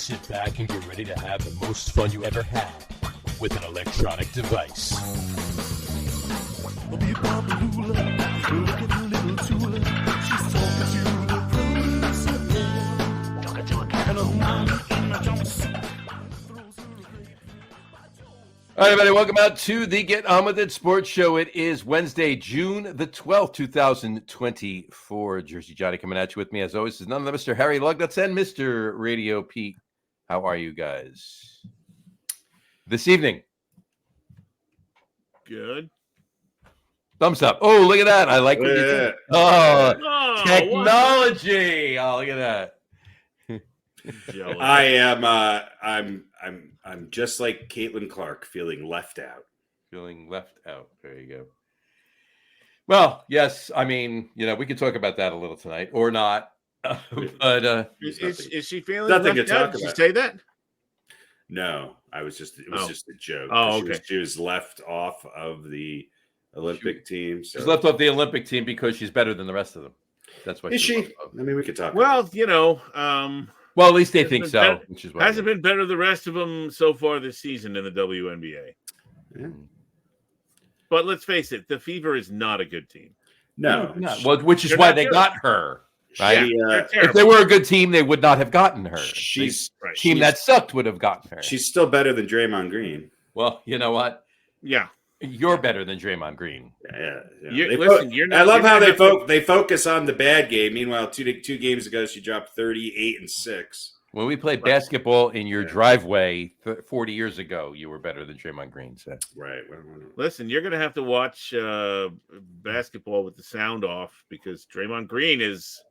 Sit back and get ready to have the most fun you ever had with an electronic device. All right, everybody, welcome out to the Get On With It Sports Show. It is Wednesday, June the 12th, 2024. Jersey Johnny coming at you with me, as always, is none other Mr. Harry Lug Nutz and Mr. RadioPete. How are you guys this evening? Good. Thumbs up. Oh, look at that. I like what you did. Oh, technology. Oh, look at that. I am I'm just like Caitlin Clark, feeling left out. Feeling left out. There you go. Well, yes, I mean, we could talk about that a little tonight or not. But is she feeling nothing left to talk out? about? Did you say that? No, it was just a joke. Oh, okay. She was left off of the Olympic team. So. She's left off the Olympic team because she's better than the rest of them. That's why. Is she? I mean, we could talk. Well, well, at least they think so. Which is hasn't been better than the rest of them so far this season in the WNBA. Yeah. But let's face it, the Fever is not a good team. No. Well, which is why they got her. Right? If they were a good team, they would not have gotten her. Team that sucked would have gotten her. She's still better than Draymond Green. Well, you know what? Yeah. You're better than Draymond Green. Yeah. I love how they focus on the bad game. Meanwhile, two games ago, she dropped 38 and 6. When we played basketball in your driveway 40 years ago, you were better than Draymond Green. So. Right. Listen, you're going to have to watch basketball with the sound off because Draymond Green is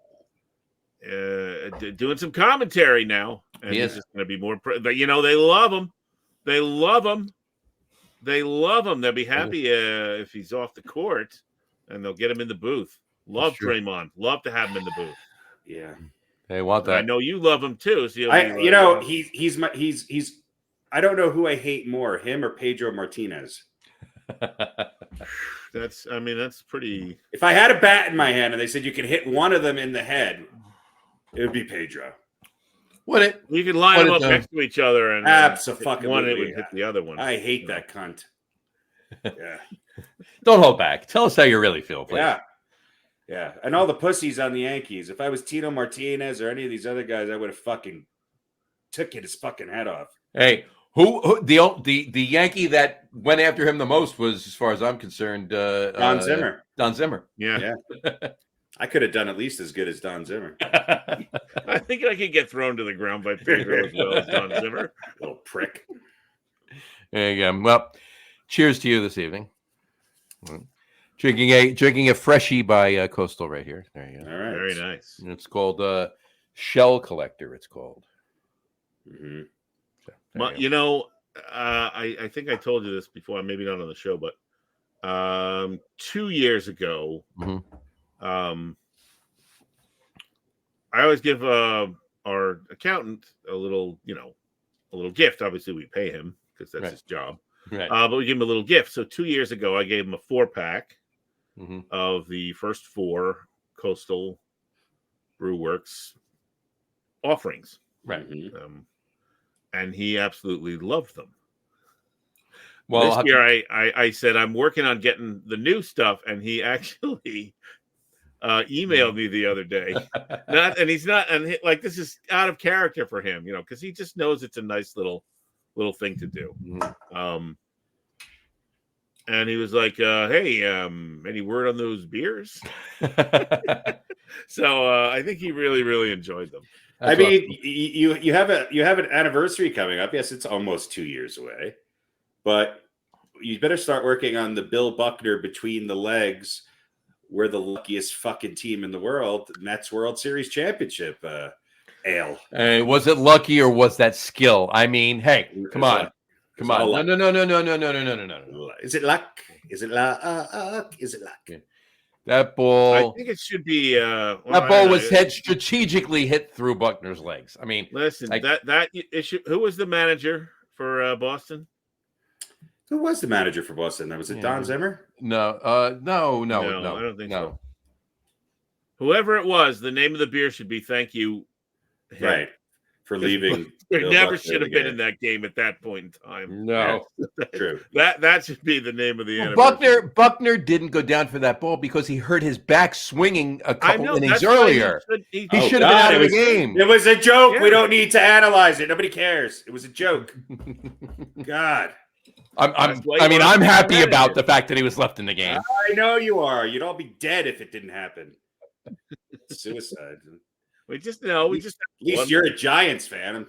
doing some commentary now. And he's just going to be more. But, they love him. They love him. They love him. They'll be happy if he's off the court, and they'll get him in the booth. Love Draymond. Love to have him in the booth. Yeah, they want that. I know you love him too. So he's. I don't know who I hate more, him or Pedro Martinez. That's pretty. If I had a bat in my hand and they said you could hit one of them in the head, it would be Pedro. You could line them up next to each other and absolutely one it would hit the other one. I hate that cunt. Yeah. Don't hold back. Tell us how you really feel, please. Yeah. And all the pussies on the Yankees. If I was Tino Martinez or any of these other guys, I would have fucking took his fucking head off. Hey, who the Yankee that went after him the most was, as far as I'm concerned, Don Zimmer. Don Zimmer. Yeah. I could have done at least as good as Don Zimmer. I think I could get thrown to the ground by Pedro as well as Don Zimmer. Little prick. There you go. Well, cheers to you this evening. Drinking a freshie by Coastal right here. There you go. All right. Very nice. It's called Shell Collector. It's called. Mm-hmm. So, I think I told you this before. Maybe not on the show, but 2 years ago. Mm-hmm. I always give our accountant a little gift. Obviously, we pay him because that's his job. Right. But we give him a little gift. So 2 years ago, I gave him a 4-pack of the first 4 Coastal Brew Works offerings. Right. And he absolutely loved them. Well, this year, I said, I'm working on getting the new stuff. And he actually emailed me the other day. This is out of character for him, because he just knows it's a nice little thing to do. And he was like, hey, any word on those beers? So I think he really, really enjoyed them. I mean, you have an anniversary coming up. Yes, it's almost 2 years away, but you better start working on the Bill Buckner between the legs. We're the luckiest fucking team in the world. Mets World Series championship ale. Was it lucky or was that skill? I mean, hey, come on. No. Is it luck? Is it luck? Is it luck? That ball. I think it should be. That ball was strategically hit through Buckner's legs. I mean, listen, that issue. Who was the manager for Boston? Who was the manager for Boston? Was it Don Zimmer? No. I don't think so. Whoever it was, the name of the beer should be "Thank You." Right, for leaving They Bill never Buckner should have again. been in that game at that point in time. No. True. That should be the name of the anniversary. Buckner didn't go down for that ball because he hurt his back swinging a I couple know, innings that's why earlier. he He Oh, should have been God, out of it the game. It was a joke. Yeah. We don't need to analyze it. Nobody cares. It was a joke. God. I'm wanted happy to about it. the fact that he was left in the game. I know you are. You'd all be dead if it didn't happen. Suicide. At At least you're a Giants fan.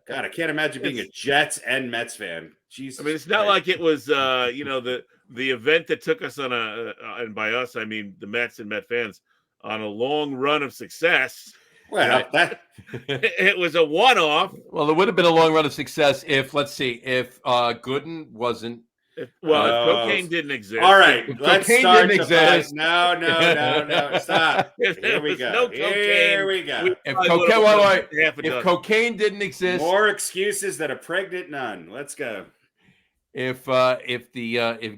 God, I can't imagine being a Jets and Mets fan. Jesus. I mean, it's not like it was, the event that took us on and by us, I mean the Mets and Met fans, on a long run of success. Well, It was a one-off. Well, it would have been a long run of success if Gooden wasn't. If cocaine didn't exist. all right, let's cocaine start didn't the fight. exist. No, stop. If Here there we was go. no cocaine, Here we go. If cocaine didn't exist, More excuses than a pregnant nun. Let's go. if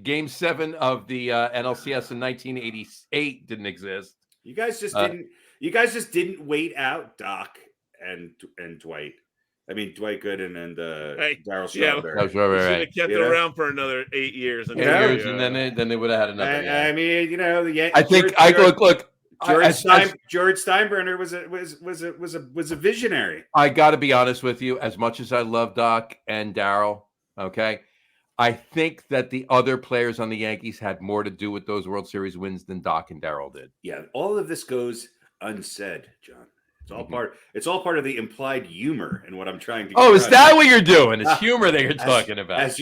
Game 7 of the NLCS in 1988 didn't exist, You guys just didn't wait out Doc and Dwight. I mean Dwight Gooden and Darryl Strawberry. that was we should right. have kept it around for another 8 years. And then they would have had another. I mean, I think George Steinbrenner was a visionary. I got to be honest with you. As much as I love Doc and Darryl, okay, I think that the other players on the Yankees had more to do with those World Series wins than Doc and Darryl did. Yeah, all of this goes unsaid, John. It's all part of the implied humor in what I'm trying to. Oh, is that what you're doing? It's humor that you're talking about. As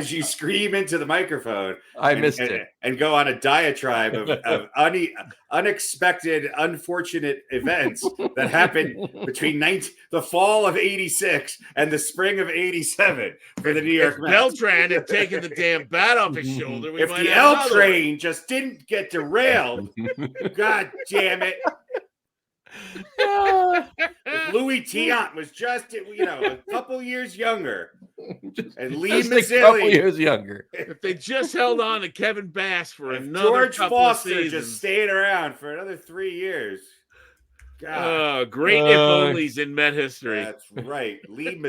you scream into the microphone. I missed it. And go on a diatribe of unexpected, unfortunate events that happened between the fall of '86 and the spring of '87 for the New York Mets. Beltran had taken the damn bat off his shoulder. If the L train just didn't get derailed, God damn it. If Louis Tiant was just, a couple years younger, and Lee Mazzilli, a couple years younger. If they just held on to Kevin Bass for another George couple Foster of seasons, just stayed around for another 3 years. God, great if onlys in Met history. That's right. Lee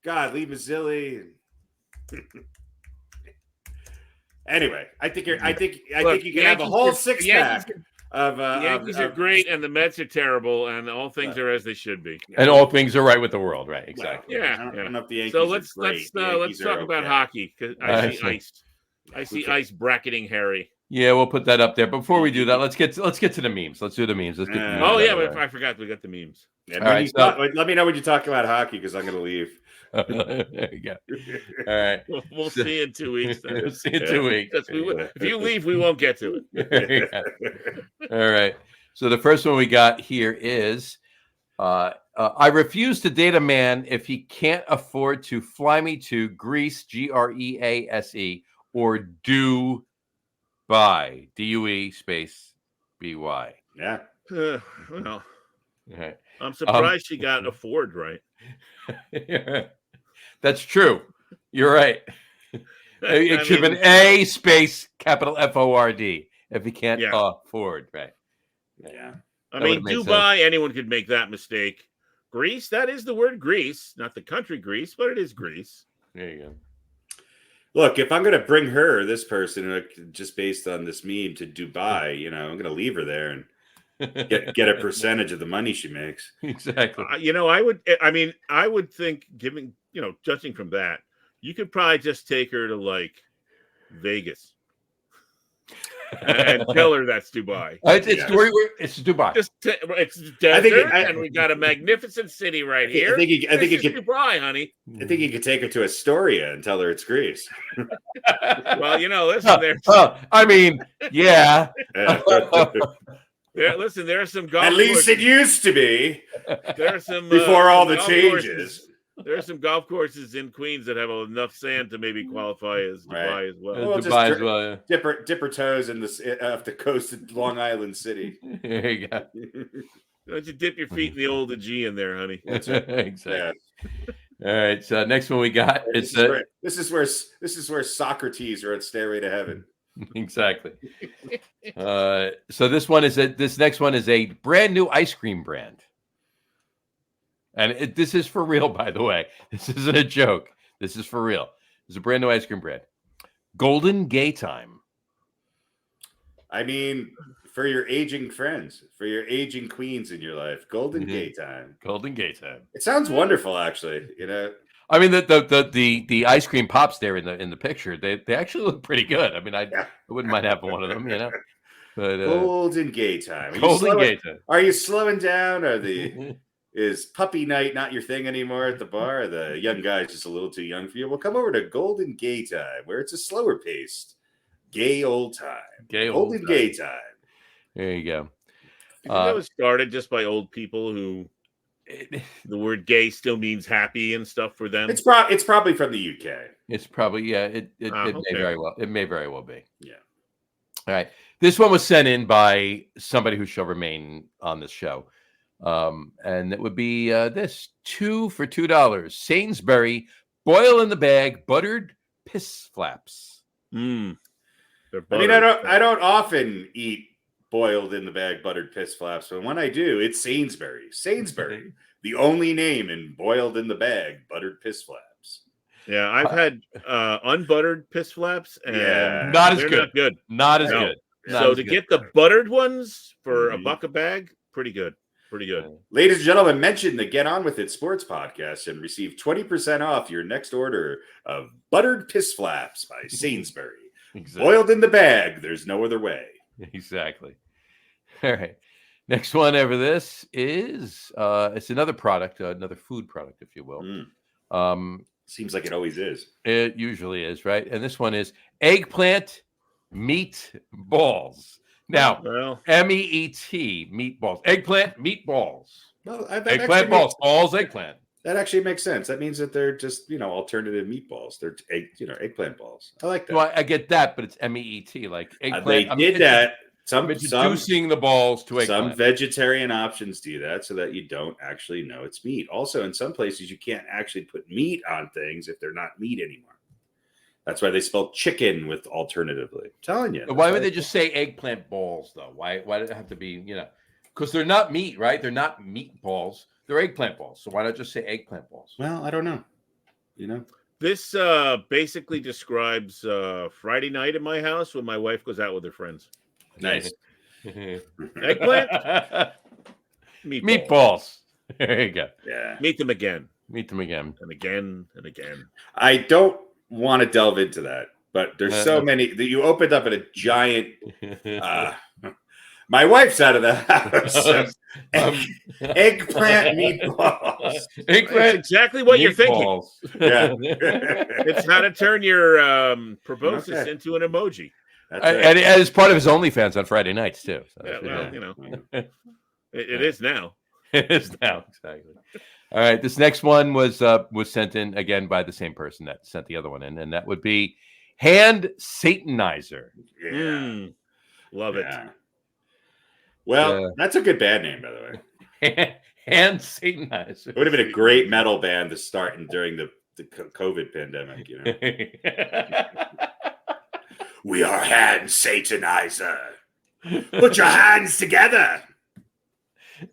Mazzilli. Anyway, I think you can have a whole six pack. The Yankees are great, and the Mets are terrible, and all things are as they should be. And all things are right with the world, right? Exactly. I don't know if the Yankees So are great. let's talk about hockey, because I see ice bracketing Harry. Yeah, we'll put that up there. Before we do that, let's get to the memes. Let's do the memes. Let's get the memes I forgot we got the memes. Let me know when you talk about hockey, because I'm going to leave. There you go. All right. We'll see you in 2 weeks. Then. We'll see you in 2 weeks. If you leave, we won't get to it. All right. So the first one we got here is I refuse to date a man if he can't afford to fly me to Greece, Grease, or Dubai, DUE space BY. Yeah. Well, right. I'm surprised she got afford right. That's true. You're right. It should have been A space capital FORD if he can't afford, right? Yeah. I mean, Dubai, anyone could make that mistake. Greece, that is the word Greece, not the country Greece, but it is Greece. There you go. Look, if I'm going to bring this person, just based on this meme, to Dubai, I'm going to leave her there and get a percentage of the money she makes. Exactly. I would think, judging from that, you could probably just take her to like Vegas and tell her that's Dubai. It's Dubai. It's desert, and we got a magnificent city right here. I think you could Dubai, honey. I think you could take her to Astoria and tell her it's Greece. Well, listen there. Yeah. Listen, there are some golf At least courses. it used to be. There are some before all the changes. Courses. There are some golf courses in Queens that have enough sand to maybe qualify as Dubai as well. Dubai as well. Dip her toes in off the coast of Long Island City. There you go. Don't you dip your feet in the old Aegean there, honey? That's right. Exactly. Yeah. All right. So next one we got this is where Socrates are at Stairway to Heaven. Exactly. So this next one is a brand new ice cream brand. And this is for real, by the way. This isn't a joke. This is for real. This is a brand new ice cream brand. Golden Gay Time. I mean, for your aging friends, for your aging queens in your life, Golden Gay Time. Golden Gay Time. It sounds wonderful, actually. You know, I mean, the ice cream pops there in the picture. They actually look pretty good. I mean, I wouldn't mind having one of them, you know. But Golden Gay Time. Golden Gay Time. Are you slowing down? Is puppy night not your thing anymore at the bar? Are the young guys just a little too young for you? Well, come over to Golden Gay Time, where it's a slower paced, gay old time. Golden Gay Time. There you go. You think that was started just by old people who the word "gay" still means happy and stuff for them? It's probably from the UK. It's probably It may very well be. Yeah. All right. This one was sent in by somebody who shall remain on this show. And it would be this 2 for $2. Sainsbury boil in the bag buttered piss flaps. I mean, I don't often eat boiled in the bag buttered piss flaps, but when I do, it's Sainsbury. Sainsbury, the only name in boiled in the bag buttered piss flaps. Yeah, I've had unbuttered piss flaps, and not as good. Not good. Not as good. So to get the buttered ones for $1 a bag, pretty good. Pretty good. Ladies and gentlemen, mention the Get On With It Sports podcast and receive 20% off your next order of buttered piss flaps by Sainsbury. Exactly. Boiled in the bag. There's no other way. Exactly. All right. Next one over this is it's another product, another food product, if you will. Seems like it always is. It usually is, right? And this one is eggplant meat balls. Now, MEAT, meatballs. Eggplant, meatballs. Well, eggplant balls, eggplant. That actually makes sense. That means that they're just, alternative meatballs. They're, eggplant balls. I like that. Well, I get that, but it's MEAT, like eggplant. They did that. Introducing the balls to eggplant. Some vegetarian options do that so that you don't actually know it's meat. Also, in some places, you can't actually put meat on things if they're not meat anymore. That's why they spell chicken with alternatively. I'm telling you. Why would they just say eggplant balls, though? Why did it have to be, because they're not meat, right? They're not meatballs. They're eggplant balls. So why not just say eggplant balls? Well, I don't know. This basically describes Friday night at my house when my wife goes out with her friends. Nice. Eggplant? Meatballs. There you go. Yeah. Meet them again. And again. I don't want to delve into that, but there's so many that you opened up at a giant my wife's out of the house. Eggplant meatballs. That's exactly what you're thinking. Yeah. It's how to turn your proboscis into an emoji. And as part of his OnlyFans on Friday nights too. So it is now. It is now, exactly. All right, this next one was sent in again by the same person that sent the other one in, and that would be hand satanizer. Yeah. Love it. Well, that's a good band name, by the way. Hand satanizer. It would have been a great metal band to start during the COVID pandemic, We are hand satanizer. Put your hands together.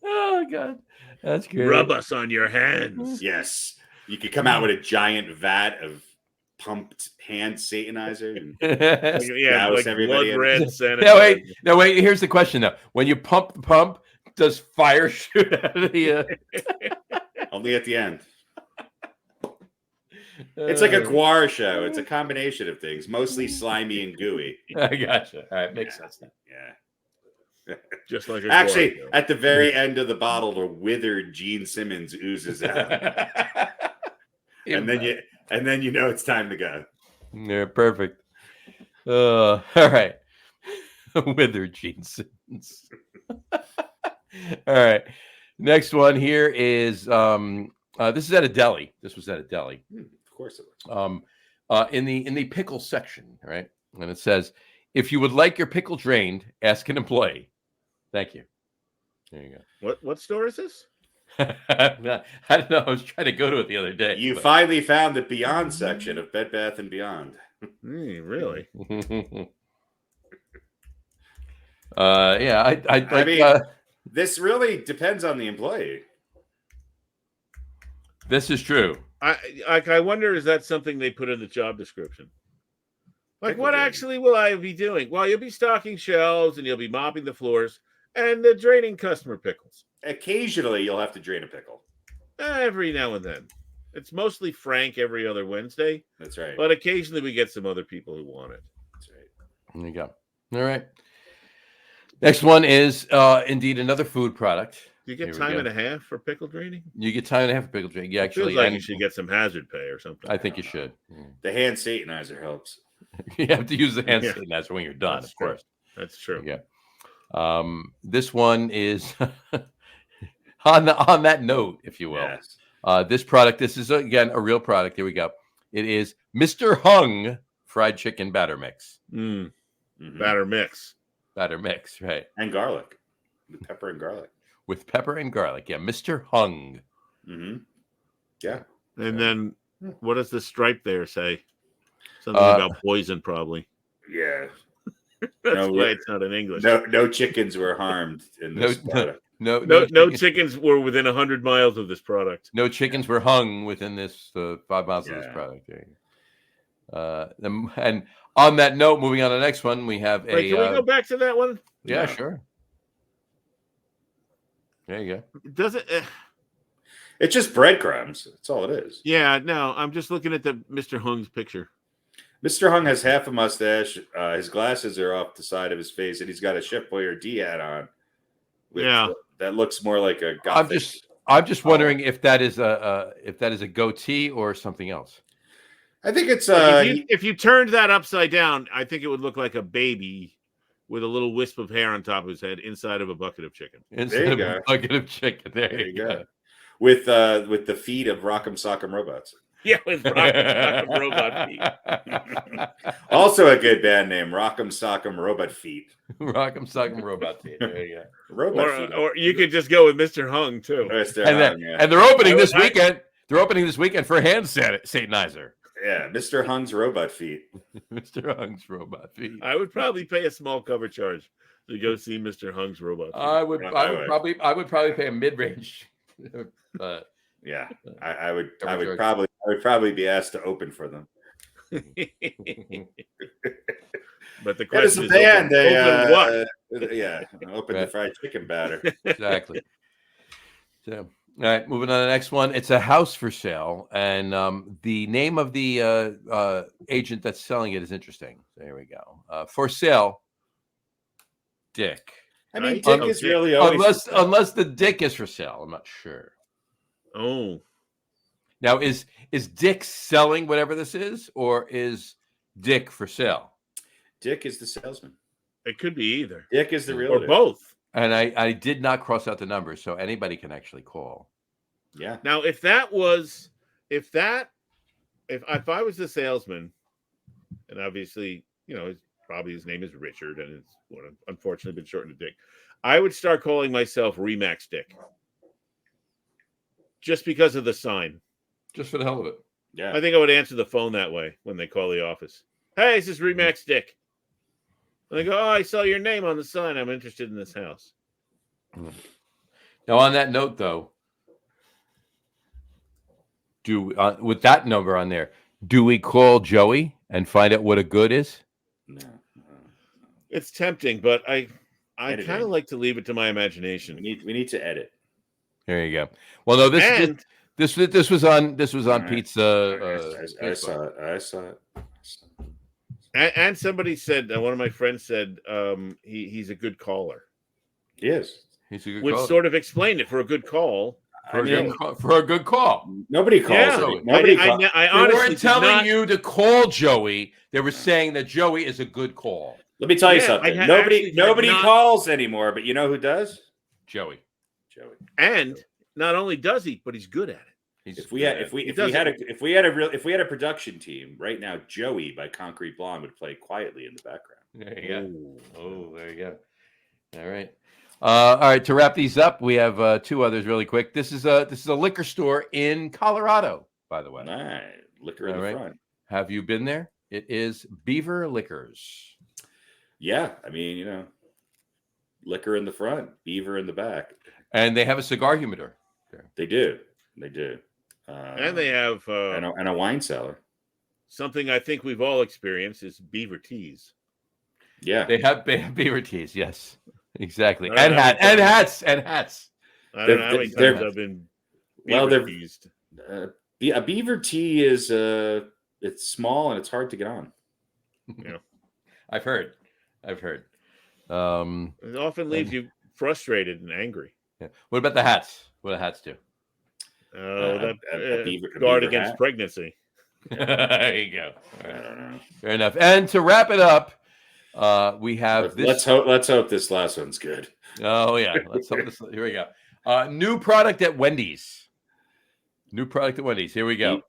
Oh God. That's great. Rub us on your hands. Yes. You could come out with a giant vat of pumped hand satanizer. And like blood red sanitizer. No, wait. Here's the question, though. When you pump the pump, does fire shoot out of the... Only at the end. It's like a guar show. It's a combination of things, mostly slimy and gooey. I gotcha. All right. Makes sense now. Yeah. Just like actually, at the very end of the bottle, the withered Gene Simmons oozes out, and then you know it's time to go. Yeah, perfect. All right, withered Gene Simmons. All right, next one here is this is at a deli. This was at a deli. Of course it was. In the pickle section, right, and it says, "If you would like your pickle drained, ask an employee." Thank you. There you go. What store is this? I don't know. I was trying to go to it the other day. You finally found the Beyond section of Bed Bath & Beyond. Really? Yeah. I mean, this really depends on the employee. This is true. I wonder, is that something they put in the job description? Like, Pickle what draining. actually will I be doing? Well, you'll be stocking shelves and you'll be mopping the floors and draining customer pickles. Occasionally, you'll have to drain a pickle. Every now and then. It's mostly Frank every other Wednesday, That's right. but occasionally we get some other people who want it. That's right. There you go. All right. Next one is indeed another food product. Do you get Here we time go. and a half for pickle draining? You get time and a half for pickle draining. Yeah, Feels actually, like and you should get some hazard pay or something. I think you should. The hand sanitizer helps. You have to use the hand Yeah. sanitizer when you're done, That's of true. course. That's true. Yeah. This one is on that note, if you will. Yes. This product, this is again a real product. Here we go. It is Mr. Hung fried chicken batter mix. Mm, Mhm. batter mix. Batter mix, right? And garlic. With pepper and garlic. With pepper and garlic. Yeah, Mr. Hung. Mm-hmm. Yeah. And Yeah. then what does the stripe there say? Something Uh, about poison, probably. Yeah. That's no, why it's not in English. No chickens were harmed in this product. No chickens were within 100 miles of this product. No chickens were hung within this 5 miles of this Yeah. product. And on that note, moving on to the next one, we have Wait, can we go back to that one? Yeah, No. sure. There you go. Does it? It's just breadcrumbs. That's all it is. Yeah, no, I'm just looking at the Mr. Hung's picture. Mr. Hung has half a mustache. His glasses are off the side of his face, and he's got a Chef Boyardee hat on. Yeah. That looks more like a gothic. I'm just wondering if that is a goatee or something else. I think it's if you turned that upside down, I think it would look like a baby with a little wisp of hair on top of his head inside of a bucket of chicken. Instead of a bucket of chicken. There you go. With the feet of Rock'em Sock'em Robots. Yeah, with Rock'em Sock'em Robot Feet. Also a good band name, Rock'em Sock'em Robot Feet. Rock'em Sock'em Robot Feet. There you go. Robot Feet. Or you could just go with Mr. Hung too. Mr. And, Hung, yeah. and they're opening this weekend. They're opening this weekend for hand satanizer. Yeah, Mr. Hung's Robot Feet. Mr. Hung's Robot Feet. I would probably pay a small cover charge to go see Mr. Hung's Robot Feet. I would probably pay a mid-range. Yeah, I would probably be asked to open for them. But the That is question a is, band. open what? Open the fried chicken batter. Exactly. So, all right, moving on to the next one. It's a house for sale, and the name of the agent that's selling it is interesting. There we go. For sale, Dick. I mean, Right? Dick is really always Unless the Dick is for sale. I'm not sure. Oh, Now, is Dick selling whatever this is, or is Dick for sale? Dick is the salesman. it could be either. Dick is the Or realtor. both. And I did not cross out the numbers, so anybody can actually call. Yeah. Now, if I was the salesman, and obviously, probably his name is Richard, and it's unfortunately been shortened to Dick, I would start calling myself Remax Dick, just because of the sign. Just for the hell of it. Yeah. I think I would answer the phone that way when they call the office. Hey, this is Remax Dick. And they go, oh, I saw your name on the sign. I'm interested in this house. Now, on that note, though, with that number on there, do we call Joey and find out what a good is? No. It's tempting, but I Editing. kind of like to leave it to my imagination. We need to edit. There you go. Well, no, this was on Right. Pete's. I saw it. And somebody said, one of my friends said, he's a good caller, He is. He's a good which call. sort of explained it for a good call. For a good call. Nobody calls Yeah. it. Nobody calls. I They honestly weren't did telling not- you to call Joey. They were saying that Joey is a good call. Let me tell you Yeah, something. I Nobody actually had not- calls anymore, but you know who does? Joey. Joey. And not only does he, but he's good at it. He's If we had a production team right now, Joey by Concrete Blonde would play quietly in the background. There you go. Oh, there you go. All right. All right. To wrap these up, we have two others really quick. This is a liquor store in Colorado, by the way. Nice. Liquor in All the right. front. Have you been there? It is Beaver Liquors. Yeah, I mean, liquor in the front, beaver in the back. And they have a cigar humidor. They do. And they have and a wine cellar. something I think we've all experienced is beaver teas. Yeah, They have beaver teas. Yes, exactly. I don't And know how hats. many And times- hats. And hats. I don't know how many They're- times I've been well, beaver they're teased. a beaver tea is it's small and it's hard to get on. Yeah. I've heard. It often leaves you frustrated and angry. Yeah. What about the hats? What do hats do? That a beaver guard against hat? pregnancy. There you go. All I right. don't know. Fair enough. And to wrap it up, we have this. Let's hope this last one's good. Oh yeah. Let's hope this. Here we go. New product at Wendy's. New product at Wendy's. Here we go.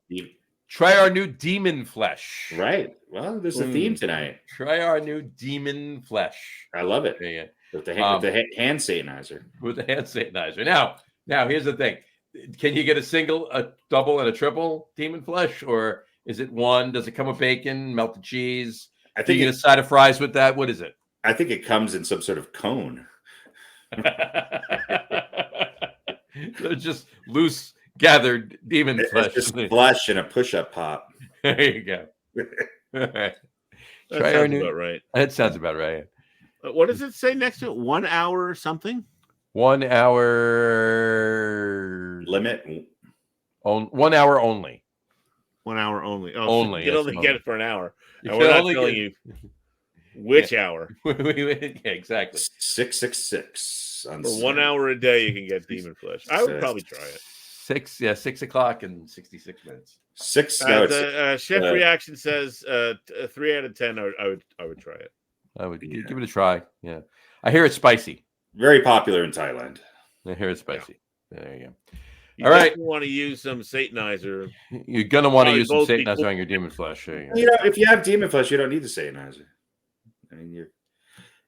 Try our new demon flesh. Right. Well, there's a theme tonight. Try our new demon flesh. I love it. There you go. With the hand sanitizer. With the hand sanitizer. Now here's the thing. Can you get a single, a double, and a triple demon flesh? Or is it one? Does it come with bacon, melted cheese? I Do think you get a side of fries with that? What is it? I think it comes in some sort of cone. They're just loose gathered demon flesh. It's just flesh and a push-up pop. There you go. That Try sounds our new. about right. That sounds about right. What does it say next to it? 1 hour or something? 1 hour Limit. 1 hour only. 1 hour only. Oh, Only, you can yes, only only. get it for an hour. You And can we're not only telling get- you which hour. Yeah, exactly. 666 on For 1 hour a day, you can get demon flesh. I would probably try it. 6 o'clock and 66 minutes. Chef reaction says 3 out of 10. I would try it. I would give it a try. Yeah, I hear it's spicy. Very popular in Thailand. I hear it's spicy. There you go. You All right. definitely want to use some satinizer. You're gonna want to Probably use some both be satanizer cool. on your demon flesh. There you go. You know, if you have demon flesh, you don't need the satanizer. I mean,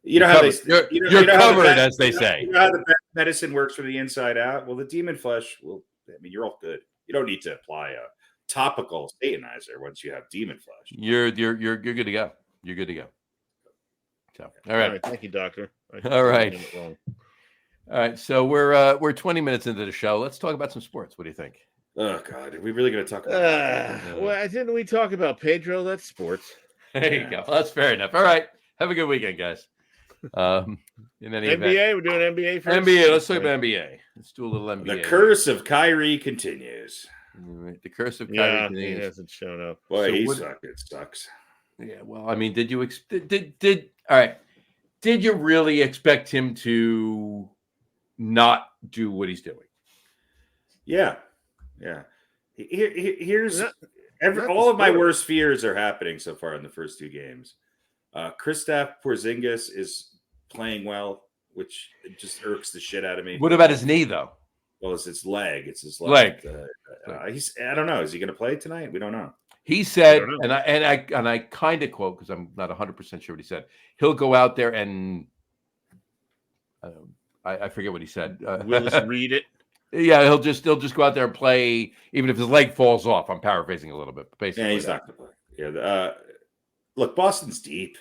you know how covered. they You're you know how the covered, best- as they say. You know how the best medicine works from the inside out. Well, the demon flesh will. I mean, you're all good. You don't need to apply a topical satanizer once you have demon flesh. You're good to go. You're good to go. So, all right. Thank you, doctor. All right. It wrong. All right, so we're 20 minutes into the show. Let's talk about some sports. What do you think? Oh God, are we really going to talk about that? Well, didn't we talk about Pedro? That's sports. There you go. Well, that's fair enough. All right, have a good weekend, guys. In any event, NBA, we're doing NBA first. NBA. Let's talk about NBA. Let's do a little NBA. The curse of Kyrie continues. The curse of Kyrie. Yeah, he continues. hasn't shown up. Boy, So he what- sucks. It sucks. Yeah. Well, I mean, did you all right? Did you really expect him to not do what he's doing? Yeah. Here's Not all of my the worst fears are happening so far in the first two games. Kristaps Porzingis is playing well, which just irks the shit out of me. What about his knee, though? Well, it's his leg. It's his Leg. He's. I don't know. Is he going to play tonight? We don't know. He said, I don't know. and I kind of quote because I'm not 100% sure what he said. He'll go out there and I forget what he said. Willis read it. Yeah, he'll just go out there and play, even if his leg falls off. I'm paraphrasing a little bit, but basically, Yeah, he's not going to play. Yeah. Look, Boston's deep.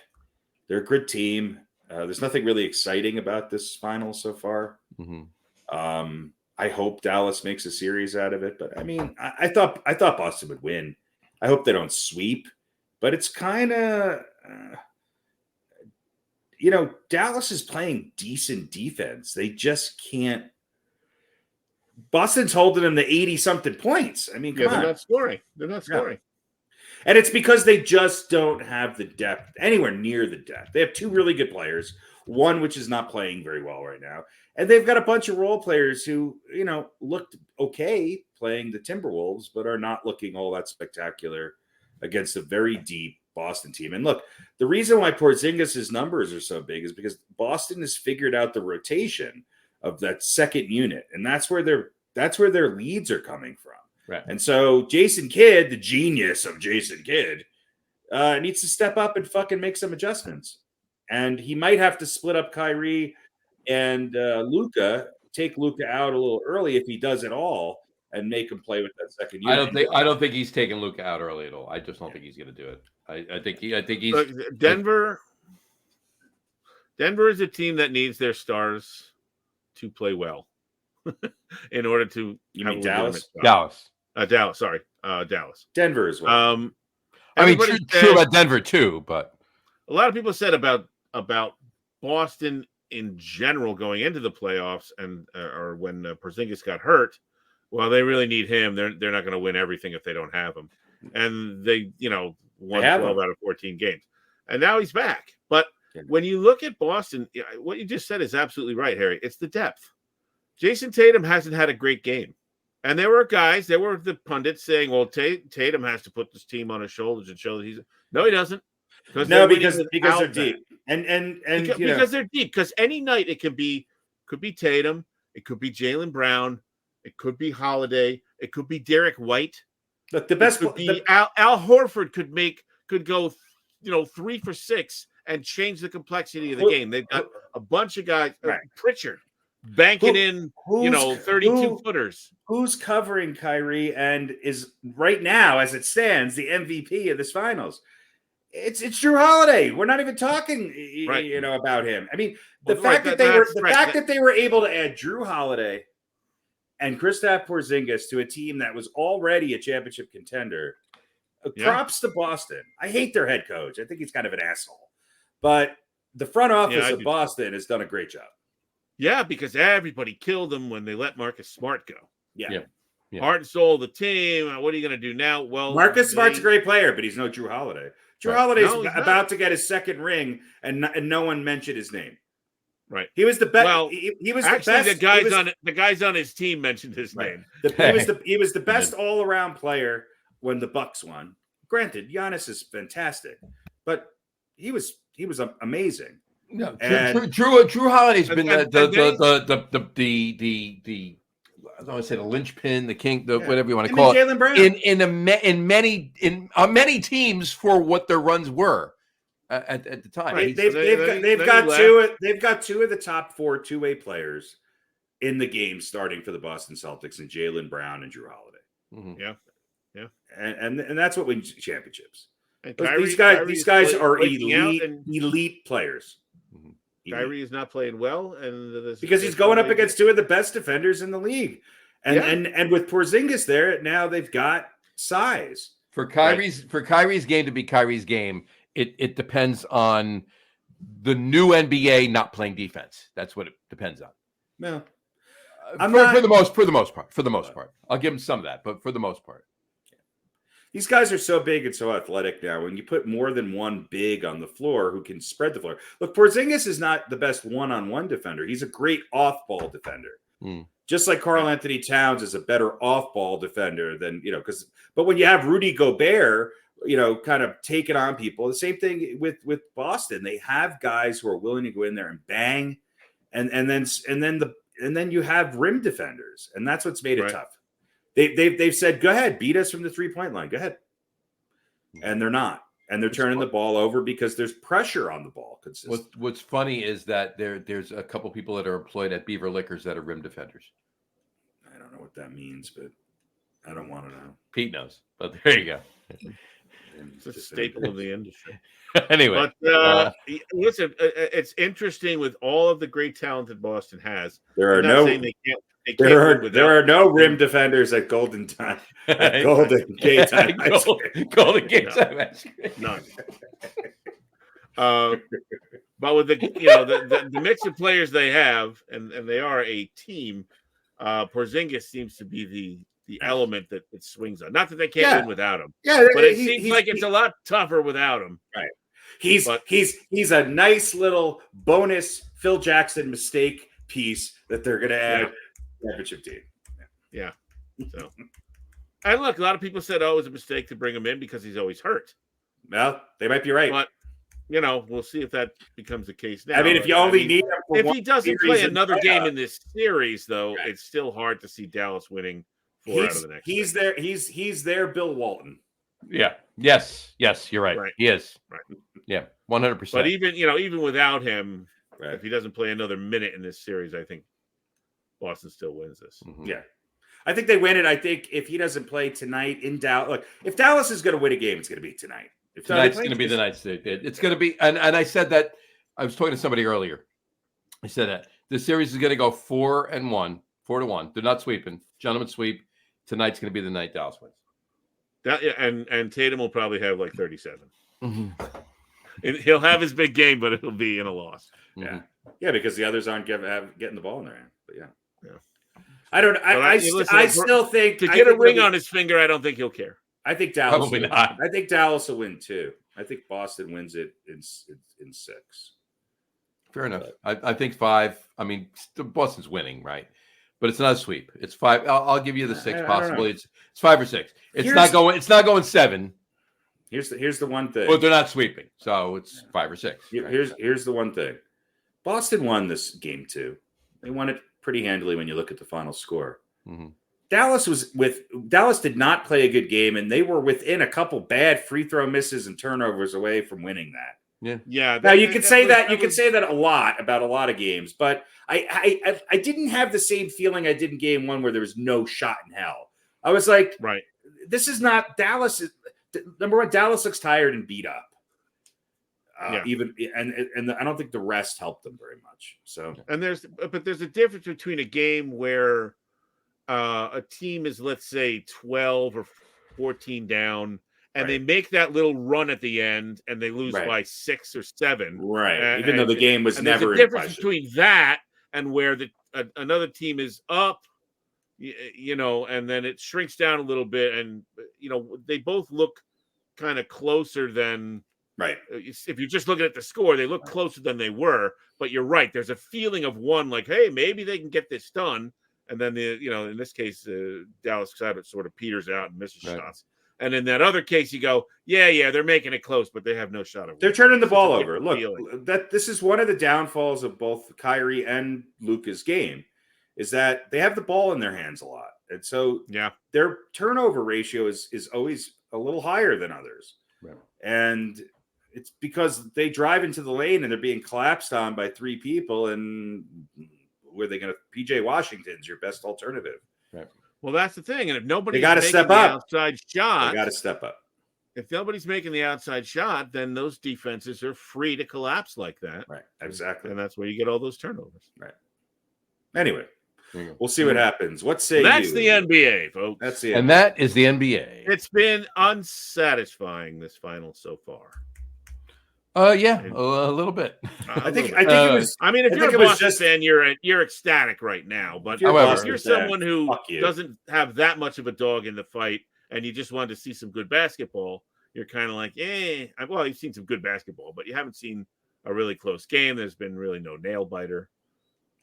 They're a good team. There's nothing really exciting about this final so far. Mm-hmm. I hope Dallas makes a series out of it, but I mean, I thought Boston would win. I hope they don't sweep, but it's kind of, Dallas is playing decent defense. They just can't. Boston's holding them to 80-something points. I mean, come on. They're not scoring. They're not scoring. And it's because they just don't have the depth, anywhere near the depth. They have two really good players, one which is not playing very well right now. And they've got a bunch of role players who, looked okay playing the Timberwolves, but are not looking all that spectacular against a very deep Boston team. And look, the reason why Porzingis' numbers are so big is because Boston has figured out the rotation of that second unit. And that's where their leads are coming from. Right. And so Jason Kidd, the genius of Jason Kidd, needs to step up and fucking make some adjustments. And he might have to split up Kyrie and Luka, take Luka out a little early if he does it all, and make him play with that second unit. I don't think he's taking Luka out early at all. I just don't think he's going to do it. I think he's Look, Denver is a team that needs their stars to play well in order to You have mean a Dallas? legitimate shot. Dallas. Dallas. Sorry, Dallas. Denver as well. I mean, Everybody true said- about Denver too, but a lot of people said about Boston in general going into the playoffs and or when Porzingis got hurt. Well, they really need him. They're not going to win everything if they don't have him. And they, won 12 out of 14 games. And now he's back. But when you look at Boston, what you just said is absolutely right, Harry. It's the depth. Jason Tatum hasn't had a great game. And there were the pundits saying, well, Tatum has to put this team on his shoulders and show that he's – no, he doesn't. Because they're deep. Because they're deep. Because any night it could be Tatum, it could be Jaylen Brown, it could be Holiday, it could be Derek White. Look, the best could be Al Horford could go 3 for 6 and change the complexity of the game. They've got a bunch of guys, Pritchard banking in 32 footers. Who's covering Kyrie and is right now, as it stands, the MVP of this finals? It's Drew Holiday. We're not even talking, about him. I mean, the fact that they were able to add Drew Holiday and Kristaps Porzingis to a team that was already a championship contender. Props to Boston. I hate their head coach. I think he's kind of an asshole. But the front office of Boston has done a great job. Yeah, because everybody killed them when they let Marcus Smart go. Yeah. Heart and soul of the team. What are you going to do now? Well, Marcus Smart's a great player, but he's no Drew Holiday. Drew Holiday's about to get his second ring, and no one mentioned his name. Right. He was the best. Well, he was actually, the best. the guys on his team mentioned his name. He was the best all-around player when the Bucks won. Granted, Giannis is fantastic, but he was amazing. No, Drew Holiday's been the I don't want to say the linchpin, the king, whatever you want to call it. Jaylen Brown in many teams for what their runs were at the time. Right. They've got two of the top 4 two-way players in the game starting for the Boston Celtics, and Jaylen Brown and Drew Holiday. Mm-hmm. Yeah. And that's what wins championships. Kyrie, these guys are elite players. Mm-hmm. Kyrie is not playing well, because he's going up against 2 of the best defenders in the league, and with Porzingis there now, they've got size. For Kyrie's game to be Kyrie's game, it depends on the new NBA not playing defense. That's what it depends on. No, for the most part, I'll give him some of that, but for the most part. These guys are so big and so athletic now. When you put more than one big on the floor who can spread the floor. Look, Porzingis is not the best one-on-one defender. He's a great off-ball defender. Just like Karl Anthony Towns is a better off-ball defender than, but when you have Rudy Gobert, kind of taking on people, the same thing with Boston. They have guys who are willing to go in there and bang, and then you have rim defenders, and that's what's made it tough. They've said, go ahead, beat us from the 3-point line. Go ahead. And they're not. And they're turning the ball over because there's pressure on the ball consistently. What's funny is that there's a couple people that are employed at Beaver Liquors that are rim defenders. I don't know what that means, but I don't want to know. Pete knows, but there you go. It's a staple of the industry. Anyway. But listen, it's interesting with all of the great talent that Boston has. There are no rim defenders at Golden Time. At Golden Gate Time. Golden Gate Time. None. But with the mix of players they have, and they are a team, Porzingis seems to be the element that it swings on. Not that they can't win without him. Yeah, but it seems like it's a lot tougher without him. Right. He's a nice little bonus Phil Jackson mistake piece that they're going to add. Championship team. Yeah. So, and look, a lot of people said, "Oh, it was a mistake to bring him in because he's always hurt." Well, they might be right, but we'll see if that becomes the case now. I mean, if you only need him for if he doesn't play another game in this series, though, it's still hard to see Dallas winning 4 out of the next. He's there. He's there. Bill Walton. Yeah. Yes. You're right. He is. Right. Yeah. 100%. But even without him, if he doesn't play another minute in this series, I think Boston still wins this. Mm-hmm. Yeah. I think they win it. I think if he doesn't play tonight in Dallas, look, if Dallas is going to win a game, it's going to be tonight. Tonight's going to be the night. It's going to be, and I said that, I was talking to somebody earlier. I said that the series is going to go 4-1. They're not sweeping. Gentlemen sweep. tonight's going to be the night Dallas wins. And Tatum will probably have like 37. Mm-hmm. He'll have his big game, but it'll be in a loss. Yeah, yeah, because the others aren't getting the ball in their hand. But yeah. I don't. I still think to get a ring on his finger, I don't think he'll care. I think Dallas. Probably not. I think Dallas will win too. I think Boston wins it in 6. Fair enough. I think 5. I mean, Boston's winning, right? But it's not a sweep. It's 5. I'll give you the 6. Possibly it's 5 or 6. It's not going 7. Here's the one thing. But they're not sweeping, so it's 5 or 6. Here's the one thing. Boston won this game too. They won it pretty handily when you look at the final score. Mm-hmm. Dallas did not play a good game, and they were within a couple bad free throw misses and turnovers away from winning that. Yeah. Now you could say that a lot about a lot of games, but I didn't have the same feeling I did in game 1 where there was no shot in hell. I was like, right, this is not Dallas. Number one, Dallas looks tired and beat up. Even and I don't think the rest helped them very much. So there's a difference between a game where a team is, let's say, 12 or 14 down, and they make that little run at the end, and they lose by 6 or 7. Right, even though the game was never. There's a difference between that and where another team is up, and then it shrinks down a little bit, and they both look kind of closer than. Right. If you're just looking at the score, they look closer than they were. But you're right. There's a feeling of one, like, hey, maybe they can get this done. And then in this case, Dallas sort of peters out and misses shots. And in that other case, you go, yeah, they're making it close, but they have no shot of. They're turning the ball over. Look, this is one of the downfalls of both Kyrie and Luka's game, is that they have the ball in their hands a lot, and so their turnover ratio is always a little higher than others. Right. And it's because they drive into the lane and they're being collapsed on by 3 people, and where they going to PJ Washington's your best alternative. Right. Well, that's the thing. And if nobody's making the outside shot, they got to step up. If nobody's making the outside shot, then those defenses are free to collapse like that. Right. Exactly. And that's where you get all those turnovers. Right. Anyway, we'll see what happens. What say that's you? The NBA, folks. That's the NBA. And that is the NBA. It's been unsatisfying this final so far. A little bit. I think it was. I mean, if you're a Boston fan, you're ecstatic right now. But if you're someone who doesn't have that much of a dog in the fight, and you just wanted to see some good basketball, you're kind of like, well, you've seen some good basketball, but you haven't seen a really close game. There's been really no nail biter.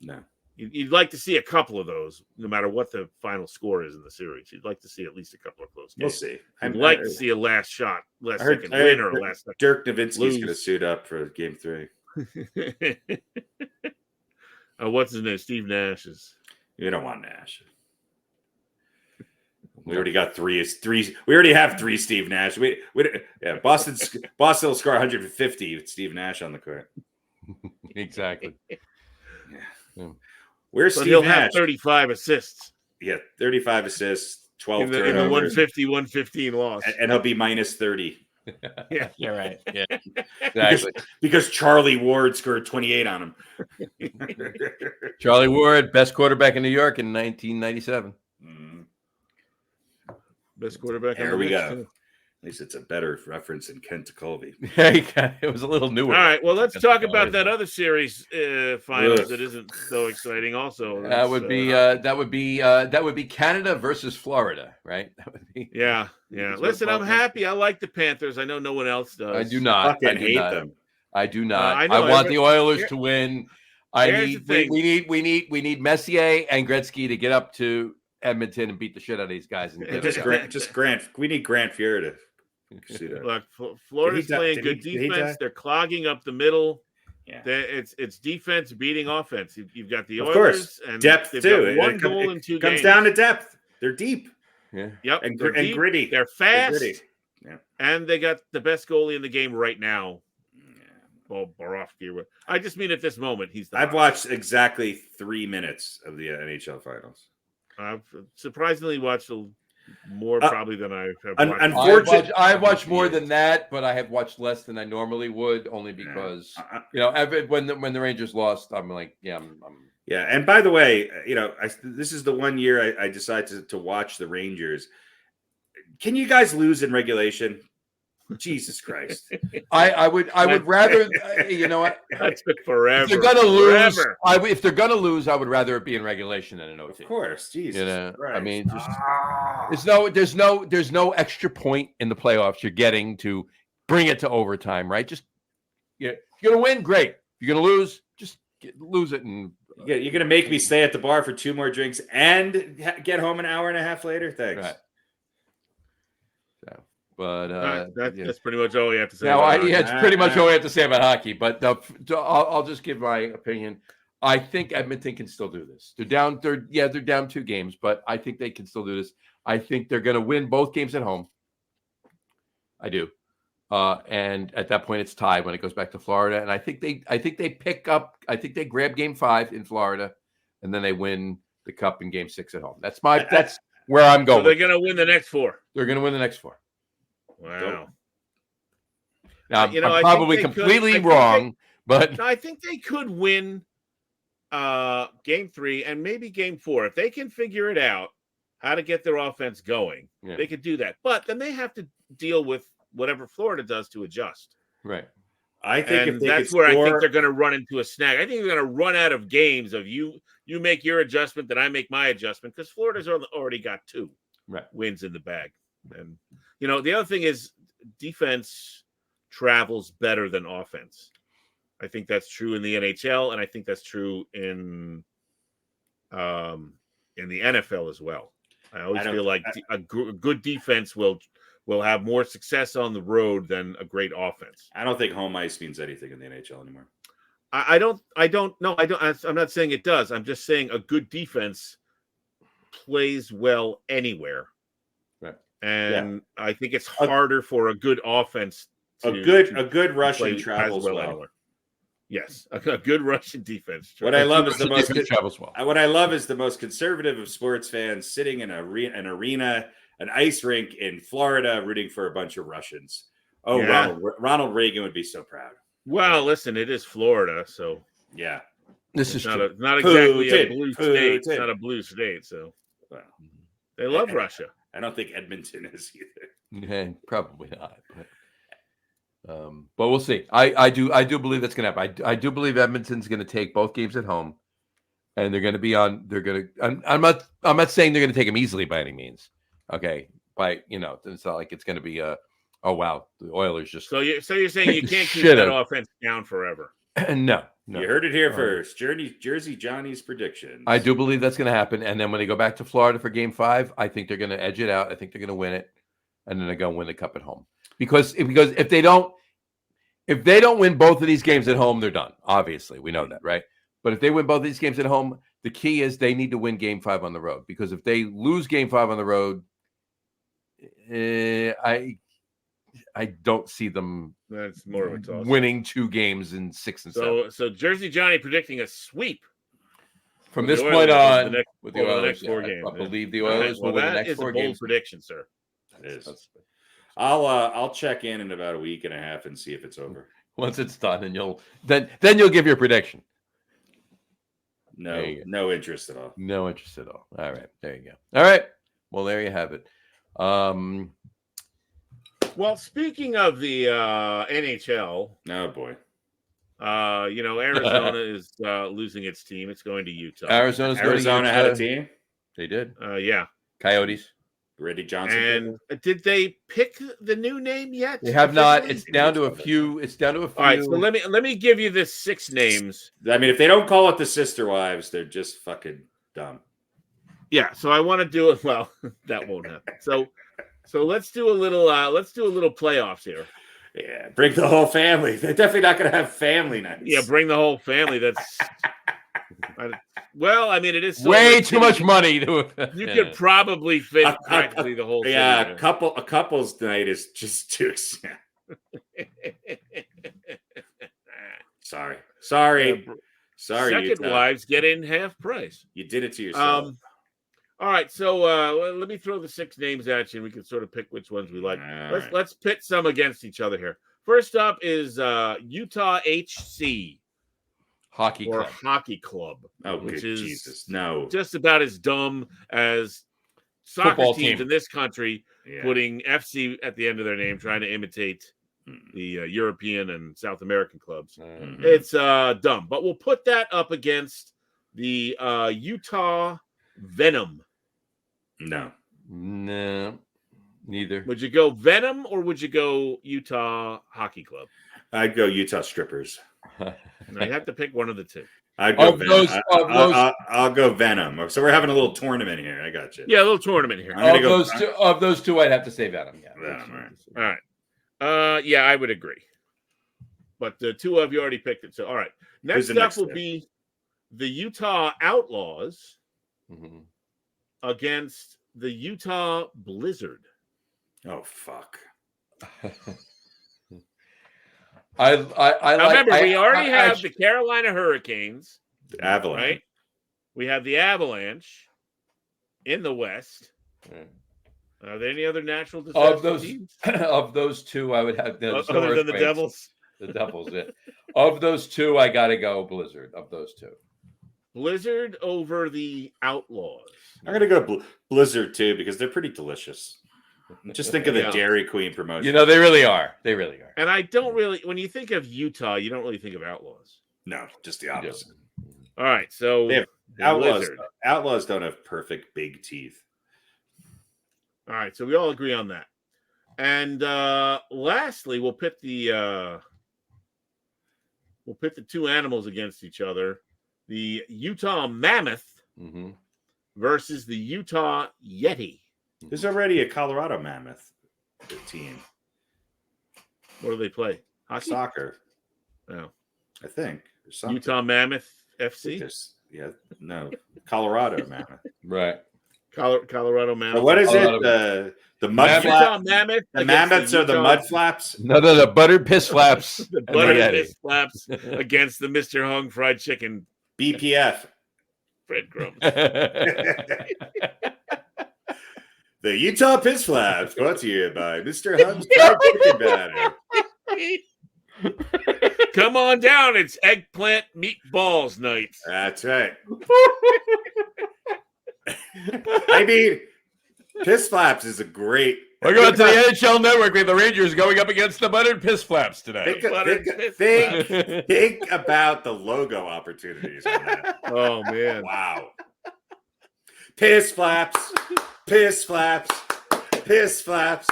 No. You'd like to see a couple of those, no matter what the final score is in the series. You'd like to see at least a couple of close games. We'll see. I'd like to see a last shot, second win, or a last second. Dirk Nowitzki's going to suit up for game 3. What's his name? Steve Nash is. You don't want Nash. We already got 3. We already have 3 Steve Nash. Boston will score 150 with Steve Nash on the court. Exactly. Yeah. Where's Steve he'll Nash? Have 35 assists. Yeah, 35 assists, 12 turnovers. In the 150, 115 loss. And he'll be minus 30. Yeah, you're right. Yeah, exactly. Because Charlie Ward scored 28 on him. Charlie Ward, best quarterback in New York in 1997. Best quarterback. There we go. Too. At least it's a better reference than Kent Colby. It was a little newer. All right, well, let's talk about that other series finals that isn't so exciting. Also, that would be Canada versus Florida, right? That would be. Yeah. Listen, I'm happy. I like the Panthers. I know no one else does. I do not. I hate them. I do not. I want the Oilers to win. We need Messier and Gretzky to get up to Edmonton and beat the shit out of these guys. We need Grant Fuhr to. Look, Florida's playing good defense. They're clogging up the middle. Yeah, it's defense beating offense. You've got the Oilers, and depth too. One goal in 2 games. Comes down to depth. They're deep. Yeah. Yep. And gritty. They're fast. Yeah. And they got the best goalie in the game right now. Borofsky. I just mean at this moment he's. I've watched exactly 3 minutes of the NHL Finals. I've surprisingly watched more probably than I have watched. Unfortunately, I've watched more than that, but I have watched less than I normally would, only because when the Rangers lost, I'm like, I'm Yeah, and by the way, this is the one year I decided to watch the Rangers. Can you guys lose in regulation? Jesus Christ! I would rather you know what. That took forever. If they're gonna lose, if they're gonna lose, I would rather it be in regulation than an OT. Of course, Jesus. Christ. I mean, there's no extra point in the playoffs you're getting to bring it to overtime, right? Just if you're gonna win, great. If you're gonna lose, just lose it. And you're gonna make me stay at the bar for 2 more drinks and get home an hour and a half later. Thanks. Right. But that's pretty much all we have to say. It's pretty much all we have to say about hockey. But I'll just give my opinion. I think Edmonton can still do this. They're down. They're down 2 games, but I think they can still do this. I think they're going to win both games at home. I do. And at that point, it's tied when it goes back to Florida. And I think they pick up. I think they grab Game 5 in Florida, and then they win the Cup in Game 6 at home. That's where I'm going. So they're going to win the next 4. They're going to win the next 4. Wow. Now, I'm probably completely wrong, but I think they could win Game 3 and maybe Game 4 if they can figure it out how to get their offense going. Yeah. They could do that, but then they have to deal with whatever Florida does to adjust. Right. I think that's where I think they're going to run into a snag. I think they're going to run out of games of you make your adjustment, then I make my adjustment because Florida's already got 2 wins in the bag. And the other thing is defense travels better than offense. I think that's true in the NHL, and I think that's true in the NFL as well. I always feel like a good defense will have more success on the road than a great offense. I don't think home ice means anything in the NHL anymore. I don't know. I'm not saying it does. I'm just saying a good defense plays well anywhere. Right. And I think it's harder for a good offense a good Russian travels well. Yes, a good Russian defense. What I love is travels well. What I love is the most conservative of sports fans sitting in an arena, an ice rink in Florida, rooting for a bunch of Russians. Oh, yeah. Ronald Reagan would be so proud. Well, listen, it is Florida, so yeah, this is not exactly a blue state. It's not a blue state, so they love Russia. I don't think Edmonton is either. Yeah, probably not. But we'll see. I do believe that's going to happen. I do believe Edmonton's going to take both games at home, and they're going to be on. They're going to. I'm not saying they're going to take them easily by any means. Okay, it's not like it's going to be a. Oh wow, the Oilers just. So you're saying you can't keep that offense down forever? No. You heard it here first. Jersey Johnny's prediction. I do believe that's going to happen, and then when they go back to Florida for Game 5, I think they're going to edge it out. I think they're going to win it, and then they're going to win the Cup at home. Because if they don't win both of these games at home, they're done. Obviously, we know that, right? But if they win both of these games at home, the key is they need to win Game 5 on the road. Because if they lose Game 5 on the road, I don't see them. That's more of a toss. Winning 2 games in 6 and 7. So Jersey Johnny predicting a sweep from this point on with the next 4 games. I believe the Oilers will win the next 4 games. That is a bold prediction, sir. It is. I'll check in about a week and a half and see if it's over. Once it's done, and you'll give your prediction. No interest at all. No interest at all. All right, there you go. All right, well there you have it. Well, speaking of the NHL, oh boy, Arizona is losing its team. It's going to Utah. Arizona had a team. They did. Yeah, Coyotes. Randy Johnson. And did they pick the new name yet? They have not. It's down to a few. All right, so let me give you the 6 names. I mean, if they don't call it the Sister Wives, they're just fucking dumb. Yeah, so I want to do it. Well, that won't happen. So let's do a little playoffs here. Yeah, bring the whole family. They're definitely not going to have family nights. Yeah, bring the whole family. That's well, I mean, it is way too much money to. You could probably fit practically the whole. Yeah, a couple's night is just too expensive. Sorry. Second Utah. wives get in half price. You did it to yourself. All right, so let me throw the 6 names at you, and we can sort of pick which ones we like. Let's pit some against each other here. First up is Utah HC. Hockey or club. hockey club, Oh, which good is Jesus. No. just about as dumb as soccer Football teams team. in this country Yeah. putting FC at the end of their name, trying to imitate the European and South American clubs. It's dumb, but we'll put that up against the Utah Venom. No. No, neither. Would you go Venom or would you go Utah Hockey Club? I'd go Utah Strippers. Now you have to pick one of the two. I'd go Of Venom. those- I'll go Venom. So we're having a little tournament here. I got you. Yeah, a little tournament here. I'm gonna go Of those two, I'd have to say Venom. Yeah. Venom, all right. All right. Yeah, I would agree. But the two of you already picked it. So, all right. Next the up next will step? be the Utah Outlaws against the Utah Blizzard. Oh, fuck. I Now, like. remember, we already have the Carolina Hurricanes, The Avalanche. right? We have the Avalanche in the West. Are there any other natural disaster teams? Of those two, I would have Other than the Devils? The Devils, yeah. Of those two, I got to go Blizzard. Of those two, Blizzard over the Outlaws. I'm going to go Blizzard, too, because they're pretty delicious. Just think of the Dairy Queen promotion. You know, they really are. They really are. And I don't really, when you think of Utah, you don't really think of Outlaws. No, just the opposite. All right, so They have Outlaws don't have perfect big teeth. All right, so we all agree on that. And lastly, we'll pit the two animals against each other: the Utah Mammoth versus the Utah Yeti. There's already a Colorado Mammoth team. What do they play? Hockey? Soccer. No, I think. Utah Mammoth FC. Colorado Mammoth. Right. Colorado Mammoth. So what is Colorado. it? The mud Utah flaps. Mammoth. The Mammoths are the mud flaps. No, the buttered piss flaps. The butter piss flaps against the Mr. Hung fried chicken BPF. breadcrumbs. The Utah Piss Flaps, brought to you by Mr. Hunt's Fried Chicken Batter. Come on down. It's eggplant meatballs night. That's right. I mean, Piss Flaps is a great. We're going to the NHL Network with the Rangers going up against the buttered piss flaps today. Think about the logo opportunities on that. Oh, man. Wow. Piss Flaps. Piss Flaps. Piss Flaps.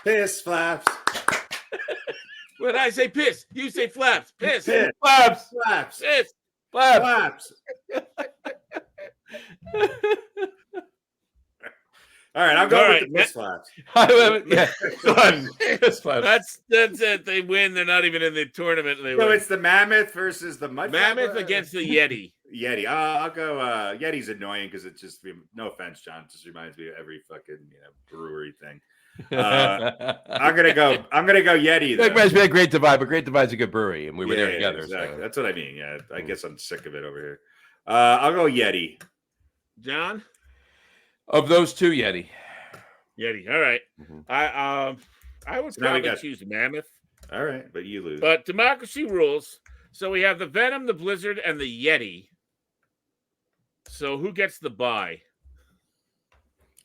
Piss Flaps. When I say piss, you say flaps. Piss. Piss. Flaps. Flaps. Piss. Flaps. All right, I'll go All with right, the Piss Flaps. Yeah. Go on. Piss flaps. That's it. They win. They're not even in the tournament. And they So win. it's the Mammoth versus the Mud Mammoth Flap? against the Yeti. Yeti. I'll go. Yeti's annoying because it just. No offense, John. It just reminds me of every fucking brewery thing. I'm gonna go Yeti. That reminds me of Great Divide, but Great Divide's a good brewery, and we were there Yeah, together. exactly. So. That's what I mean. Yeah, I guess I'm sick of it over here. I'll go Yeti. John? Of those two, Yeti. Yeti. All right. I would So now we probably got- choose Mammoth. All right, but you lose. But democracy rules. So we have the Venom, the Blizzard, and the Yeti. So who gets the bye?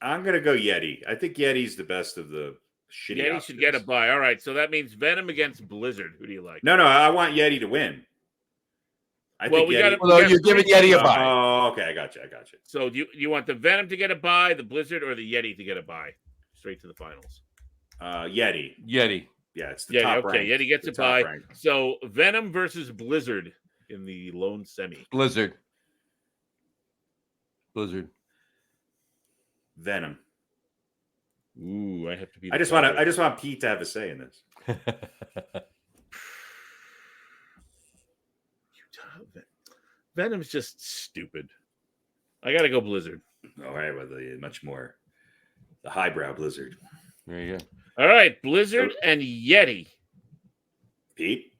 I'm gonna go Yeti. I think Yeti's the best of the shitty. Yeti should get a outfits. bye. All right. So that means Venom against Blizzard. Who do you like? No, I want Yeti to win. Well, we gotta- Well, you're giving Yeti a bye. Oh, okay, I got you. So do you want the Venom to get a bye, the Blizzard, or the Yeti to get a bye? Straight to the finals. Yeti. Yeti. Yeah, it's the Yeti. top Okay. rank. Yeti gets The a top bye. rank. So Venom versus Blizzard in the lone semi. Blizzard. Blizzard. Venom. Ooh, I have to be. I just want Pete to have a say in this. Venom's just stupid. I gotta go Blizzard. All right, with the the highbrow Blizzard. There you go. All right, Blizzard and Yeti. Pete.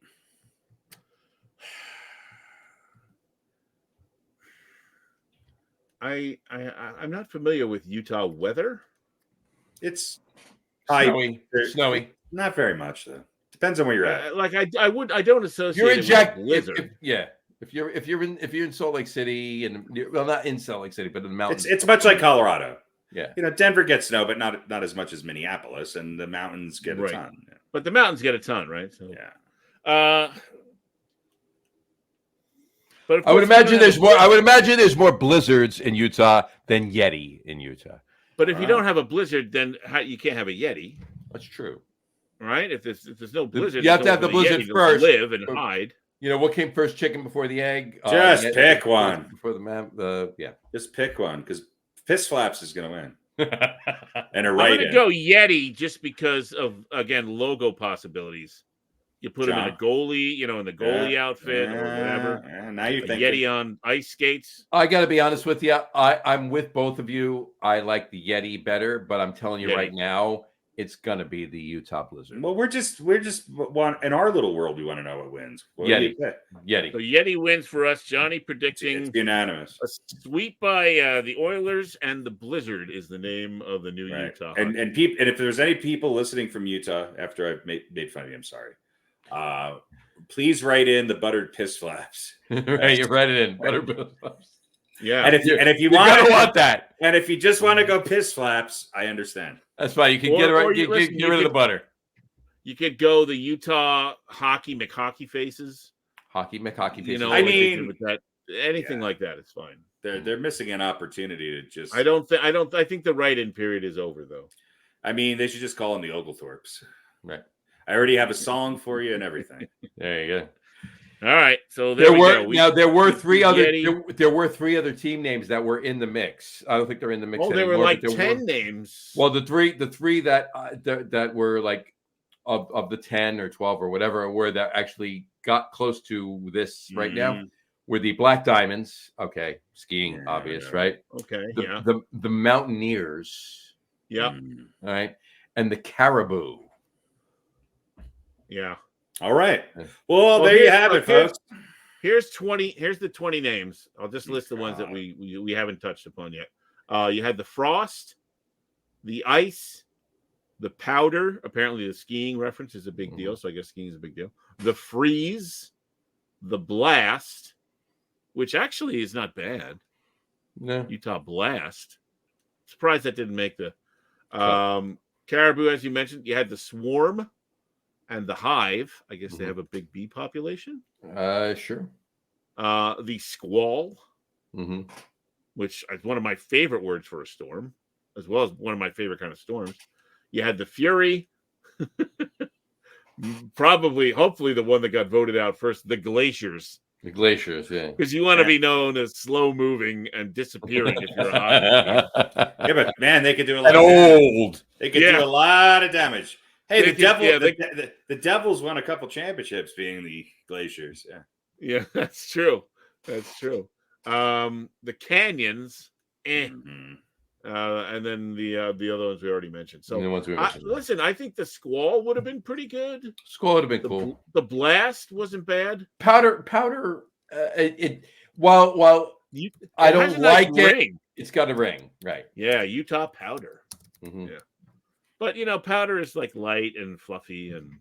I'm not familiar with Utah weather. It's Snowy. Not very much though. Depends on where you're at. I don't associate You're it in Jack. with Blizzard. Yeah. If you're in Salt Lake City and not in Salt Lake City, but in the mountains, It's much like Colorado. Yeah, Denver gets snow, but not as much as Minneapolis, and the mountains get a ton. Yeah. But the mountains get a ton, right? So, yeah. But I would imagine there's more. I would imagine there's more blizzards in Utah than Yeti in Utah. But if you don't have a blizzard, then you can't have a Yeti. That's true, right? If there's no blizzard, you have to have the blizzard first. Live and hide. What came first, chicken before the egg? Just pick one before the yeah. Just pick one because Piss Flaps is going to win. And I'm going to go Yeti just because of logo possibilities. You put him in a goalie, in the goalie outfit or whatever. Now you're thinking Yeti on ice skates. I got to be honest with you. I'm with both of you. I like the Yeti better, but I'm telling you right now, it's going to be the Utah Blizzard. Well, we're just in our little world. We want to know what wins. Yeti. So Yeti wins for us. Johnny predicting it's unanimous. A sweep by the Oilers, and the Blizzard is the name of the new Utah. And if there's any people listening from Utah after I've made fun of you, I'm sorry. Please write in the buttered piss flaps. Right, you write it in buttered piss flaps. Yeah, and if you want that, and if you just want to go piss flaps, I understand. That's fine. You can get rid of the butter. You could go the Utah hockey McHockey faces. Hockey McHockey faces. I mean, with that, anything like that is fine. They're missing an opportunity to just. I think the write-in period is over though. I mean, they should just call them the Oglethorpes. Right. I already have a song for you and everything. There you go. All right, so there were three other team names that were in the mix. I don't think they're in the mix. Oh, there were like 10 names. Well, the three that were like of the 10 or 12 or whatever were that actually got close to this right now were the Black Diamonds. Okay, skiing, obvious, right? Okay, the Mountaineers. Yeah. All right, and the Caribou. Yeah. All right. Well, there you have it, folks. Here's the 20 names. I'll just list the ones that we haven't touched upon yet. You had the Frost, the Ice, the Powder. Apparently, the skiing reference is a big deal, so I guess skiing is a big deal. The Freeze, the Blast, which actually is not bad. No. Utah Blast. Surprised that didn't make the Caribou, as you mentioned. You had the Swarm. And the Hive, I guess they have a big bee population. Sure. The Squall, which is one of my favorite words for a storm, as well as one of my favorite kind of storms. You had the Fury, hopefully the one that got voted out first, the Glaciers. The Glaciers, yeah. Because you want to be known as slow moving and disappearing if you're a hockey. Yeah, but man, they could do a lot. They could do a lot of damage. Hey, the Devils won a couple championships being the Glaciers. Yeah, that's true. That's true. The Canyons, and then the other ones we already mentioned. So listen, I think the Squall would have been pretty good. Squall would have been cool. The Blast wasn't bad. Powder. While I don't like it, it's got a ring, right? Yeah, Utah Powder. Mm-hmm. Yeah. But, powder is like light and fluffy and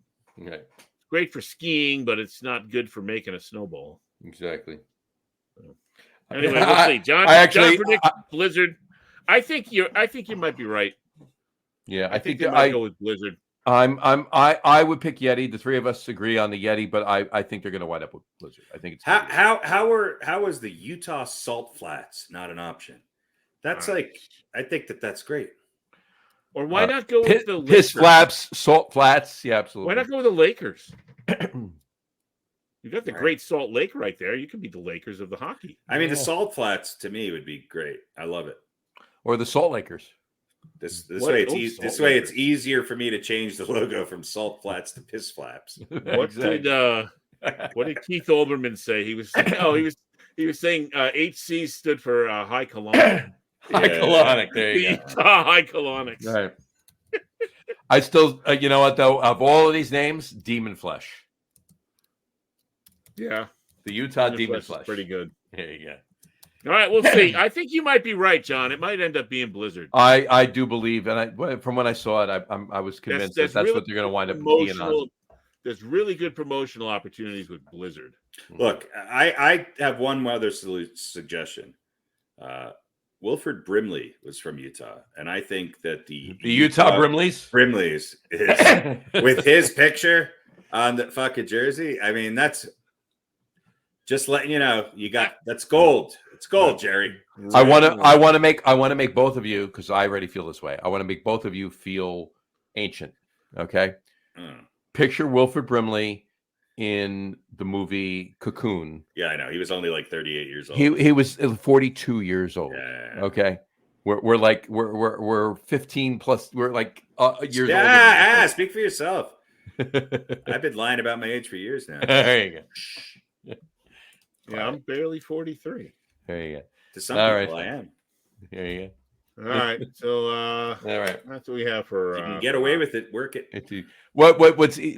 great for skiing, but it's not good for making a snowball. Exactly. Anyway, we'll see. John predicts Blizzard. I think you might be right. Yeah, I think you might go with Blizzard. I would pick Yeti. The three of us agree on the Yeti, but I think they're going to wind up with Blizzard. I think it's how is the Utah Salt Flats not an option? That's I think that's great. Or why not go with the Piss Flaps, Salt Flats? Yeah, absolutely. Why not go with the Lakers? You got the Great Salt Lake right there. You could be the Lakers of the hockey. I mean, the Salt Flats to me would be great. I love it. Or the Salt Lakers. This way it's easier for me to change the logo from Salt Flats to Piss Flaps. What did Keith Olbermann say? He was saying HC stood for high colonic. High colonic. There you go. High colonics. Right. I still, you know what though? Of all of these names, Demon Flesh. Yeah, the Utah Demon Flesh. Pretty good. There you go. All right, we'll see. I think you might be right, John. It might end up being Blizzard. I do believe, and from when I saw it, I was convinced that's really what they're going to wind up being on. there's really good promotional opportunities with Blizzard. Look, I have one other suggestion. Wilford Brimley was from Utah, and I think that the Utah Brimleys is with his picture on the fucking jersey. I mean, that's just letting you know that's gold. It's gold, Jerry. I want to make both of you, because I already feel this way. I want to make both of you feel ancient. Okay. Picture Wilford Brimley in the movie Cocoon. Yeah, I know. He was only like 38 years old. He was 42 years old. Yeah. Okay. We're 15 plus. We're like years old. Yeah, speak for yourself. I've been lying about my age for years now. There you go. Yeah, I'm barely 43. There you go. To some people, I am. There you go. All right, so all right, that's what we have for. If you can get away with it, work it. What's he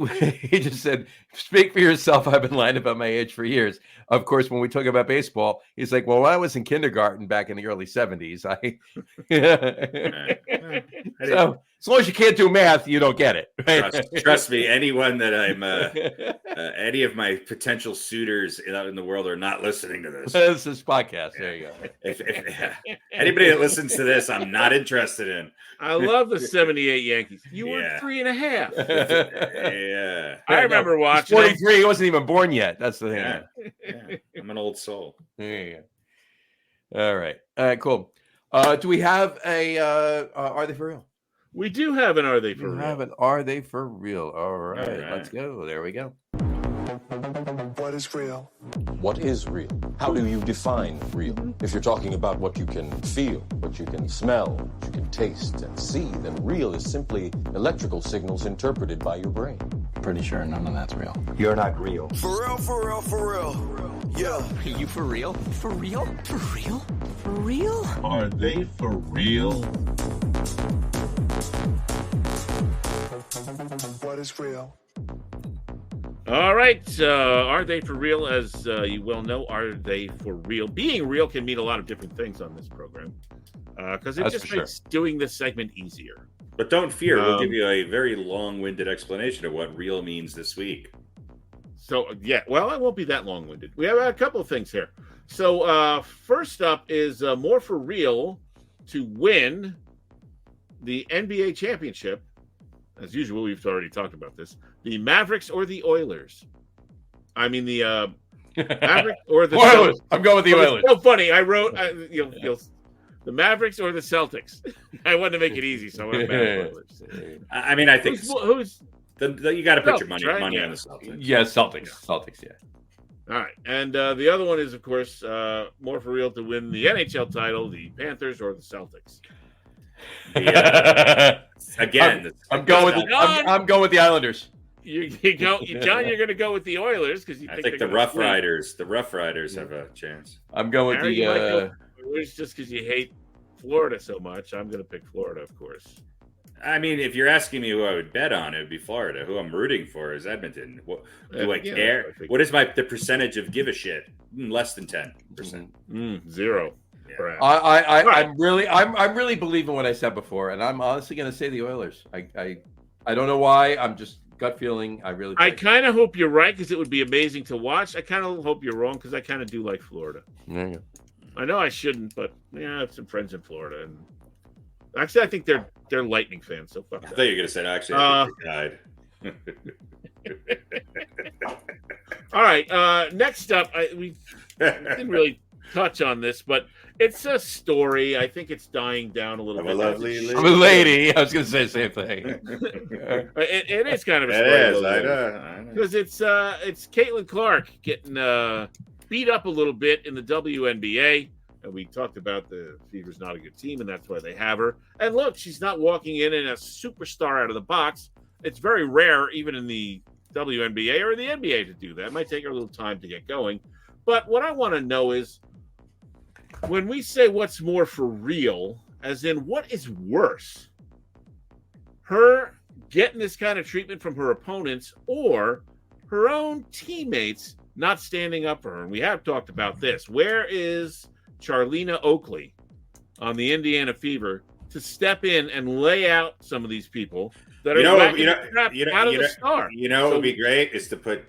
just said? Speak for yourself. I've been lying about my age for years. Of course, when we talk about baseball, he's like, "Well, when I was in kindergarten back in the early '70s, So as long as you can't do math, you don't get it. Right? Trust me. Anyone that I'm, any of my potential suitors out in the world are not listening to this. This is podcast. There you go. If anybody that listens to this, I'm not interested in. I love the '78 Yankees. You were 3.5. Yeah, I remember watching. 43. He wasn't even born yet. That's the thing. Yeah. I'm an old soul. There you go. All right. Cool. Do we have a Are They For Real? We do have an Are They For Real? Have an Are They For Real? All right. Let's go. There we go. What is real? What is real? How do you define real? If you're talking about what you can feel, what you can smell, what you can taste and see, then real is simply electrical signals interpreted by your brain. Pretty sure none of that's real. You're not real. For real, for real, for real. Yeah. Are you for real? For real? For real? For real? Are they for real? What is real? All right. Are they for real? As you well know, are they for real? Being real can mean a lot of different things on this program because it just makes doing this segment easier. But don't fear. We'll give you a very long-winded explanation of what real means this week. So, yeah, well, it won't be that long-winded. We have a couple of things here. So, first up is more for real to win the NBA championship. As usual, we've already talked about this. The Mavericks or the Oilers? I mean, the Mavericks or the Oilers. Celtics. I'm going with the Oilers. It's so funny. I wrote the Mavericks or the Celtics. I wanted to make it easy, so I went Oilers. I mean, I think who's you got to put your money right? on the Celtics. Yeah, Celtics. Yeah. All right, and the other one is, of course, more for real to win the NHL title: the Panthers or the Celtics. Again, I'm going with the Islanders. You go, John. You're going to go with the Oilers because you I think the Rough Riders. The Rough Riders have a chance. I'm going with the Oilers just because you hate Florida so much. I'm going to pick Florida, of course. I mean, if you're asking me who I would bet on, it would be Florida. Who I'm rooting for is Edmonton. Do I care? What is the percentage of give a shit? Less than 10%. Zero. Yeah. I'm really believing what I said before, and I'm honestly going to say the Oilers. I don't know why. I'm just gut feeling. I kind of hope you're right because it would be amazing to watch. I kind of hope you're wrong because I kind of do like Florida. Yeah. I know I shouldn't, but I have some friends in Florida, and actually, I think they're Lightning fans. So fuck that. I thought you were going to say actually I think they died. All right. Next up, we didn't really touch on this, but it's a story. I think it's dying down a little bit. A lovely lady. I was going to say the same thing. It is kind of a story. It is. I know. Because it's Caitlin Clark getting beat up a little bit in the WNBA. And we talked about the Fever's not a good team, and that's why they have her. And look, she's not walking in a superstar out of the box. It's very rare, even in the WNBA or the NBA, to do that. It might take her a little time to get going. But what I want to know is, when we say what's more for real, as in what is worse? Her getting this kind of treatment from her opponents or her own teammates not standing up for her? And we have talked about this. Where is Charlena Oakley on the Indiana Fever to step in and lay out some of these people that You are know, whacking you know, the crap you know, out of you the know, star. you know, what would be great is to put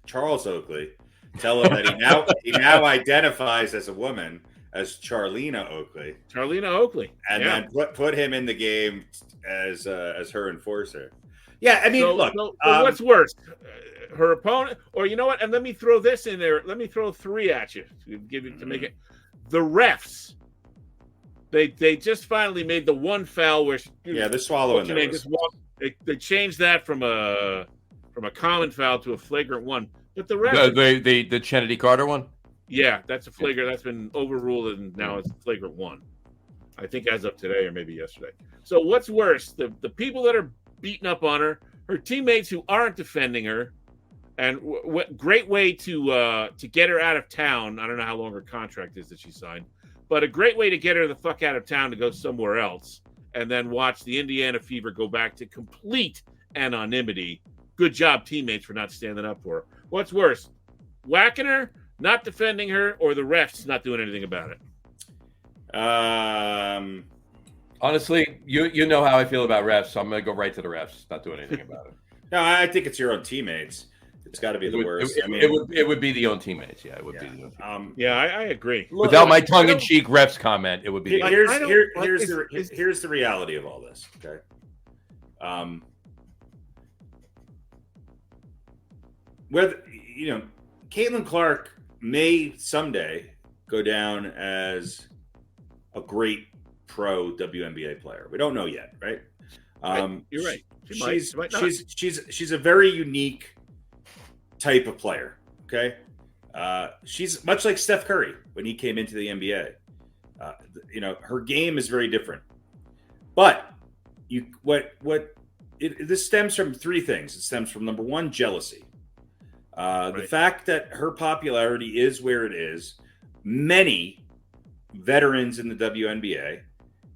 Charles Oakley, tell him that he now identifies as a woman, as Charlena Oakley, and then put him in the game as her enforcer. Yeah, I mean, look. So what's worse, her opponent, or you know what? And let me throw this in there. Let me throw 3 at you to make it. The refs. They just finally made the one foul where they're swallowing those. They changed that from a common foul to a flagrant one. But the refs, the Kennedy Carter one. Yeah, that's a flagrant. That's been overruled, and now it's a flagrant one. I think as of today or maybe yesterday. So what's worse, the people that are beating up on her teammates who aren't defending her, and great way to get her out of town. I don't know how long her contract is that she signed, but a great way to get her the fuck out of town to go somewhere else, and then watch the Indiana Fever go back to complete anonymity. Good job, teammates, for not standing up for her. What's worse, whacking her, not defending her, or the refs not doing anything about it? Honestly, you know how I feel about refs, so I'm going to go right to the refs, not doing anything about it. No, I think it's your own teammates. It's got to be the worst. It would be the own teammates. Yeah, it would be the own teammates. I agree. Without my tongue-in-cheek refs comment, it would be. Here's the reality of all this. Okay. Whether Caitlin Clark may someday go down as a great pro WNBA player. We don't know yet, right? You're right. She's a very unique type of player. Okay, she's much like Steph Curry when he came into the NBA. Her game is very different. But this stems from 3 things. It stems from, number 1, jealousy. The fact that her popularity is where it is. Many veterans in the WNBA,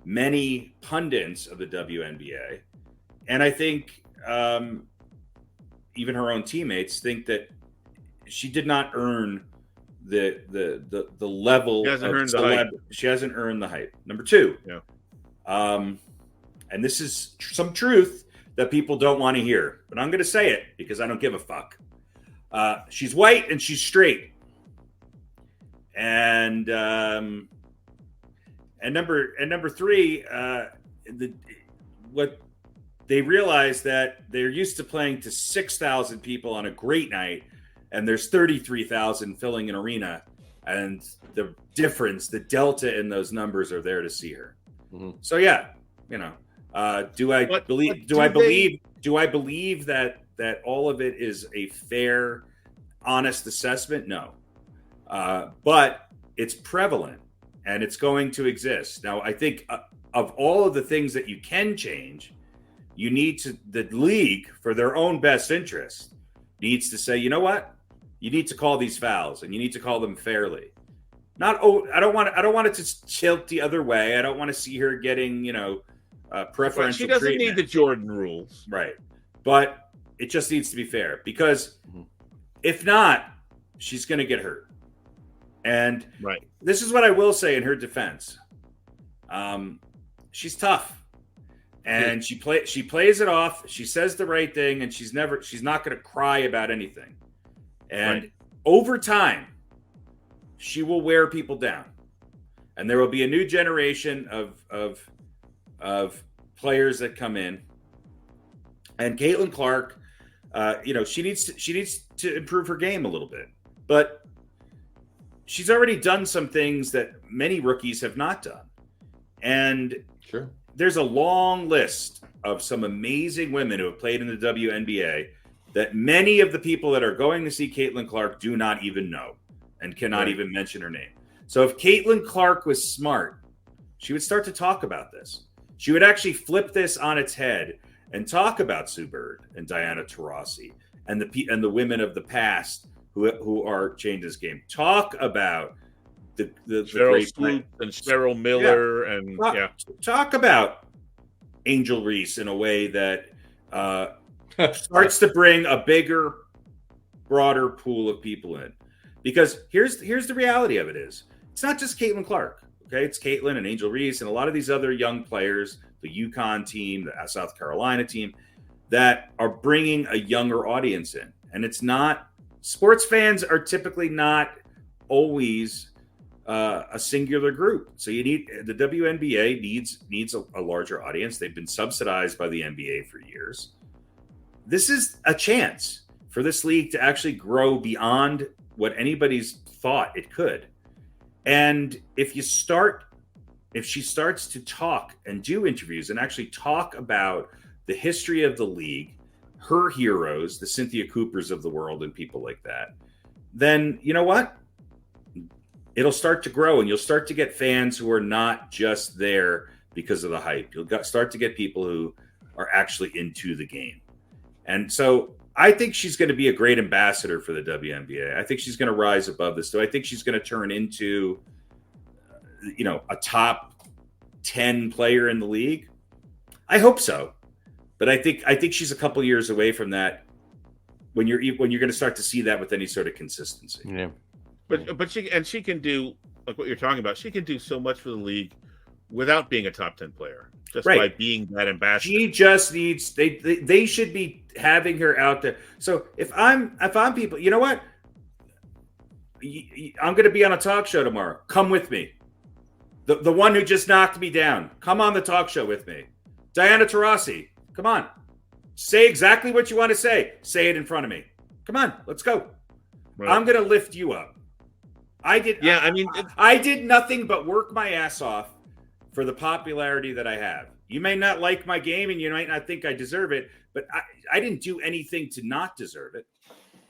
many pundits of the WNBA, and I think even her own teammates think that she did not earn the level. She hasn't earned the hype. She hasn't earned the hype. Number 2, and this is some truth that people don't want to hear, but I'm going to say it because I don't give a fuck. She's white and she's straight, and number 3, what they realize that they're used to playing to 6,000 people on a great night, and there's 33,000 filling an arena, and the difference, the delta in those numbers are there to see her. Mm-hmm. So do I believe that all of it is a fair, honest assessment? No. But it's prevalent and it's going to exist. Now, I think of all of the things that you can change, the league, for their own best interest, needs to say, you know what? You need to call these fouls and you need to call them fairly. I don't want it to tilt the other way. I don't want to see her getting, preferential she doesn't treatment. Need the Jordan rules. Right. But it just needs to be fair, because if not, she's going to get hurt. And this is what I will say in her defense. She's tough, and she plays it off. She says the right thing, and she's not going to cry about anything. And over time, she will wear people down, and there will be a new generation of players that come in. And Caitlin Clark, she needs to improve her game a little bit, but she's already done some things that many rookies have not done. And there's a long list of some amazing women who have played in the WNBA that many of the people that are going to see Caitlin Clark do not even know and cannot even mention her name. So if Caitlin Clark was smart, she would start to talk about this. She would actually flip this on its head and talk about Sue Bird and Diana Taurasi and the women of the past who are changing this game. Talk about the Cheryl Swoop and Cheryl Miller and talk about Angel Reese in a way that starts to bring a bigger, broader pool of people in. Because here's the reality of it is, it's not just Caitlin Clark. Okay, it's Caitlin and Angel Reese and a lot of these other young players. the UConn team, the South Carolina team, that are bringing a younger audience in. And it's not, sports fans are typically not always a singular group. So you need, the WNBA needs a larger audience. They've been subsidized by the NBA for years. This is a chance for this league to actually grow beyond what anybody's thought it could. And if she starts to talk and do interviews and actually talk about the history of the league, her heroes, the Cynthia Coopers of the world and people like that, then you know what? It'll start to grow, and you'll start to get fans who are not just there because of the hype. You'll start to get people who are actually into the game. And so I think she's going to be a great ambassador for the WNBA. I think she's going to rise above this. So I think she's going to turn into, a top 10 player in the league. I hope so. But I think she's a couple years away from that when you're going to start to see that with any sort of consistency. Yeah. But she can do, like what you're talking about. She can do so much for the league without being a top 10 player, just by being that ambassador. She just needs, they should be having her out there. So if I'm people, you know what? I'm going to be on a talk show tomorrow. Come with me. The one who just knocked me down. Come on the talk show with me. Diana Taurasi. Come on. Say exactly what you want to say. Say it in front of me. Come on. Let's go. Right. I'm going to lift you up. I did nothing but work my ass off for the popularity that I have. You may not like my game and you might not think I deserve it, but I didn't do anything to not deserve it.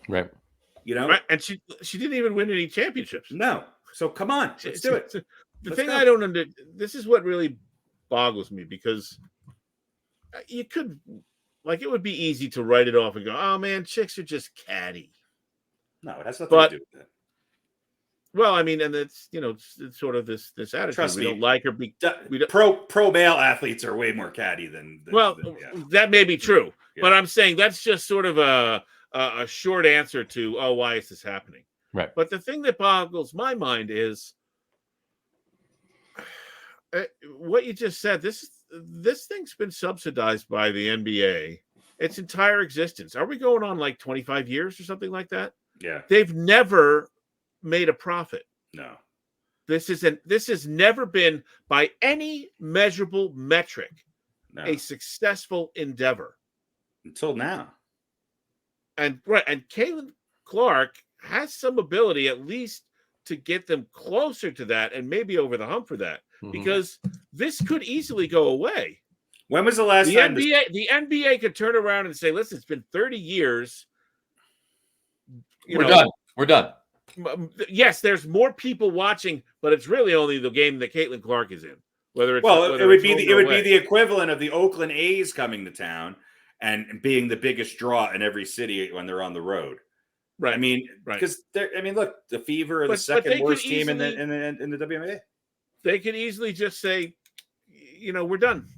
Right. Right. And she didn't even win any championships. No. So come on, let's do it. The thing I don't understand, this is what really boggles me, because you could, it would be easy to write it off and go, oh man, chicks are just catty. No, it has nothing to do with that. Well, I mean, and it's it's sort of this attitude. Trust we me, don't like her. Pro male athletes are way more catty than that may be true, yeah. But I'm saying that's just sort of a short answer to, oh, why is this happening? Right. But the thing that boggles my mind is what you just said. This thing's been subsidized by the NBA its entire existence. Are we going on like 25 years or something like that? Yeah. They've never made a profit. No. This has never been, by any measurable metric, a successful endeavor until now. And Caitlin Clark has some ability, at least, to get them closer to that and maybe over the hump for that, because this could easily go away. When was the last time the NBA could turn around and say, "Listen, it's been 30 years. We're done. Yes, there's more people watching, but it's really only the game that Caitlin Clark is in. It would be the equivalent of the Oakland A's coming to town and being the biggest draw in every city when they're on the road. Right. I mean, because look, the Fever are the second worst team in the WNBA. They could easily just say, we're done.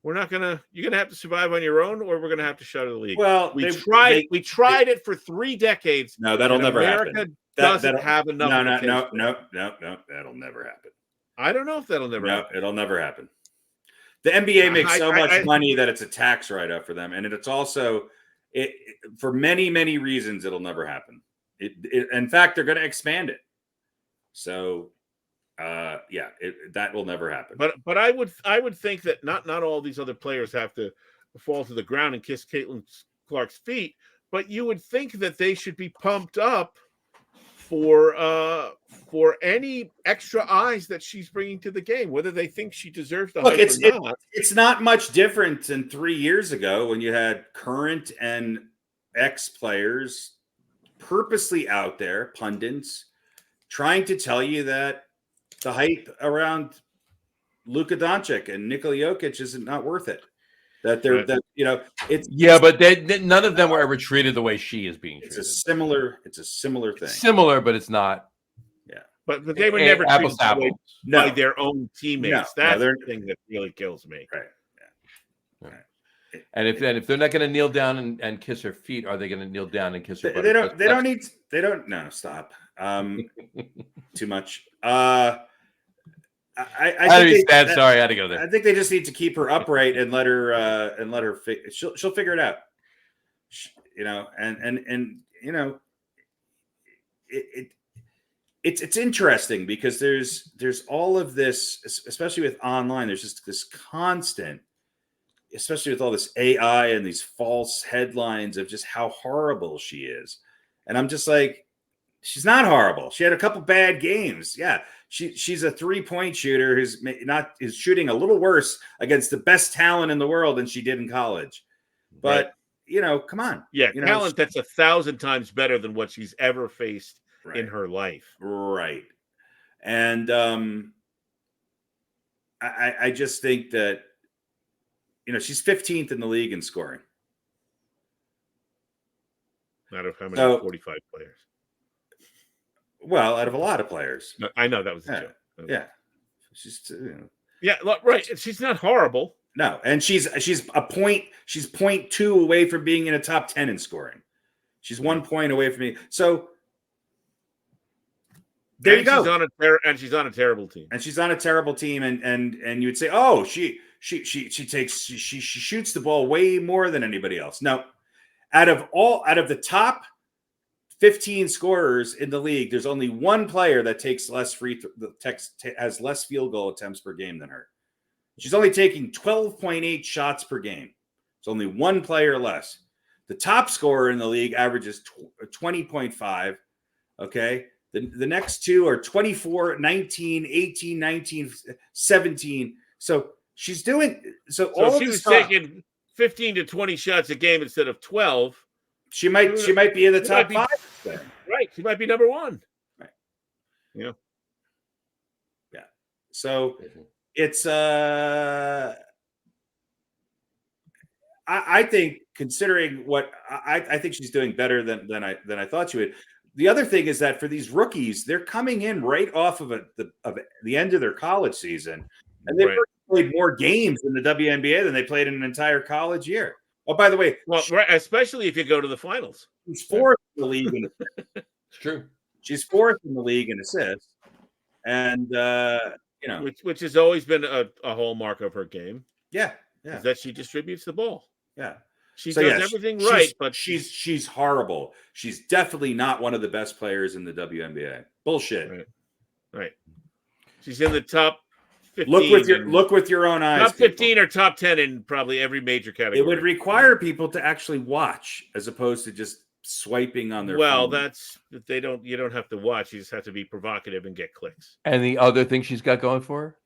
You're gonna have to survive on your own, or we're gonna have to shutter the league. Well, we tried it for 3 decades. No, that'll never happen. America doesn't have enough. No, that'll never happen. I don't know if that'll never happen. It'll never happen. The NBA makes so much money that it's a tax write-off for them, and it's also for many, many reasons it'll never happen. In fact, they're going to expand it. So, that will never happen. But I would think that not all these other players have to fall to the ground and kiss Caitlin Clark's feet, but you would think that they should be pumped up for any extra eyes that she's bringing to the game, whether they think she deserves the hype or not. It's not much different than 3 years ago when you had current and ex-players purposely out there, pundits, trying to tell you that the hype around Luka Doncic and Nikola Jokic is not worth it. That they're but none of them were ever treated the way she is being treated. It's a similar thing. Similar, but it's not. Yeah, but they were never treated by their own teammates. That's the thing that really kills me. Right. Yeah. Right. And if they're not going to kneel down and kiss her feet, are they going to kneel down and kiss her butt? Stop. Too much. I think Sorry, I had to go there. I think they just need to keep her upright and let her. She'll figure it out. It's interesting because there's all of this, especially with online. There's just this constant, especially with all this AI and these false headlines of just how horrible she is, and I'm just like, she's not horrible. She had a couple bad games. Yeah, she's a 3-point shooter who's shooting a little worse against the best talent in the world than she did in college. But come on. Yeah, talent that's 1,000 times better than what she's ever faced in her life. Right. And I just think that she's 15th in the league in scoring. Out of how many 45 players? Well, out of a lot of players. No, I know that was a joke. Yeah. She's right. She's not horrible. No, and she's 0.2 away from being in a top 10 in scoring. She's 1 point away from me. So there you go. She's on a terrible team. And she's on a terrible team. And you would say, oh, she shoots the ball way more than anybody else. No, out of the top 15 scorers in the league, there's only one player that takes less has less field goal attempts per game than her. She's only taking 12.8 shots per game. It's only one player less. The top scorer in the league averages 20.5. Okay. The next two are 24, 19, 18, 19, 17. So she's doing so all she was taking 15 to 20 shots a game instead of 12. She might be in the top 5. Right. She might be number 1. Right. Yeah. Yeah. So it's I think, considering what I think she's doing better than I thought she would. The other thing is that for these rookies, they're coming in right off of the end of their college season, and they've played more games in the WNBA than they played in an entire college year. Oh, by the way, especially if you go to the finals. She's 4th in the league in assists. It's true. She's 4th in the league in assists, and which has always been a hallmark of her game. Yeah, is that she distributes the ball. Yeah. She does everything right, but she's horrible. She's definitely not one of the best players in the WNBA. Bullshit. Right. She's in the top 15. Look with your own eyes. Top 15 people. Or top 10 in probably every major category. It would require people to actually watch as opposed to just swiping on their phone. You don't have to watch. You just have to be provocative and get clicks. And the other thing she's got going for her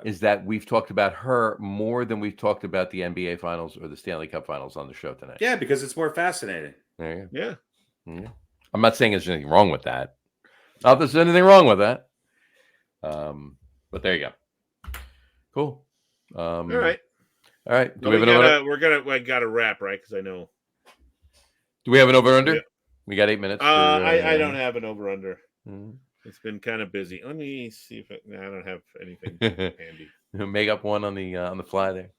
is that we've talked about her more than we've talked about the NBA Finals or the Stanley Cup Finals on the show tonight. Yeah, because it's more fascinating. There you go. Yeah. I'm not saying there's anything wrong with that. Not that there's anything wrong with that. But there you go. Cool. All right. Do we have an over? I got to wrap, right? Because I know. Do we have an over/under? Yeah. We got 8 minutes. I don't have an over/under. Mm-hmm. It's been kind of busy. Let me see if I don't have anything handy. Make up one on the fly there.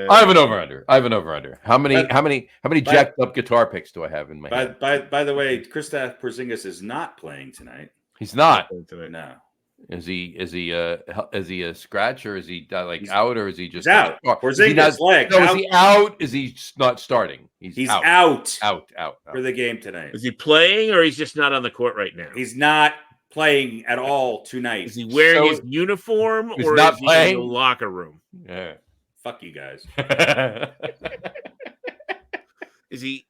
I have an over/under. How many jacked up guitar picks do I have in my head? By the way, Kristaps Porzingis is not playing tonight. He's not. No. Is he a scratch, or is he out, or is he just out? Porzingis leg. No, is he out? Is he not starting? He's out for the game tonight. Is he playing, or he's just not on the court right now? He's not playing at all tonight. Is he wearing his uniform, or not is playing? He in the locker room? Yeah. Fuck you guys. Is he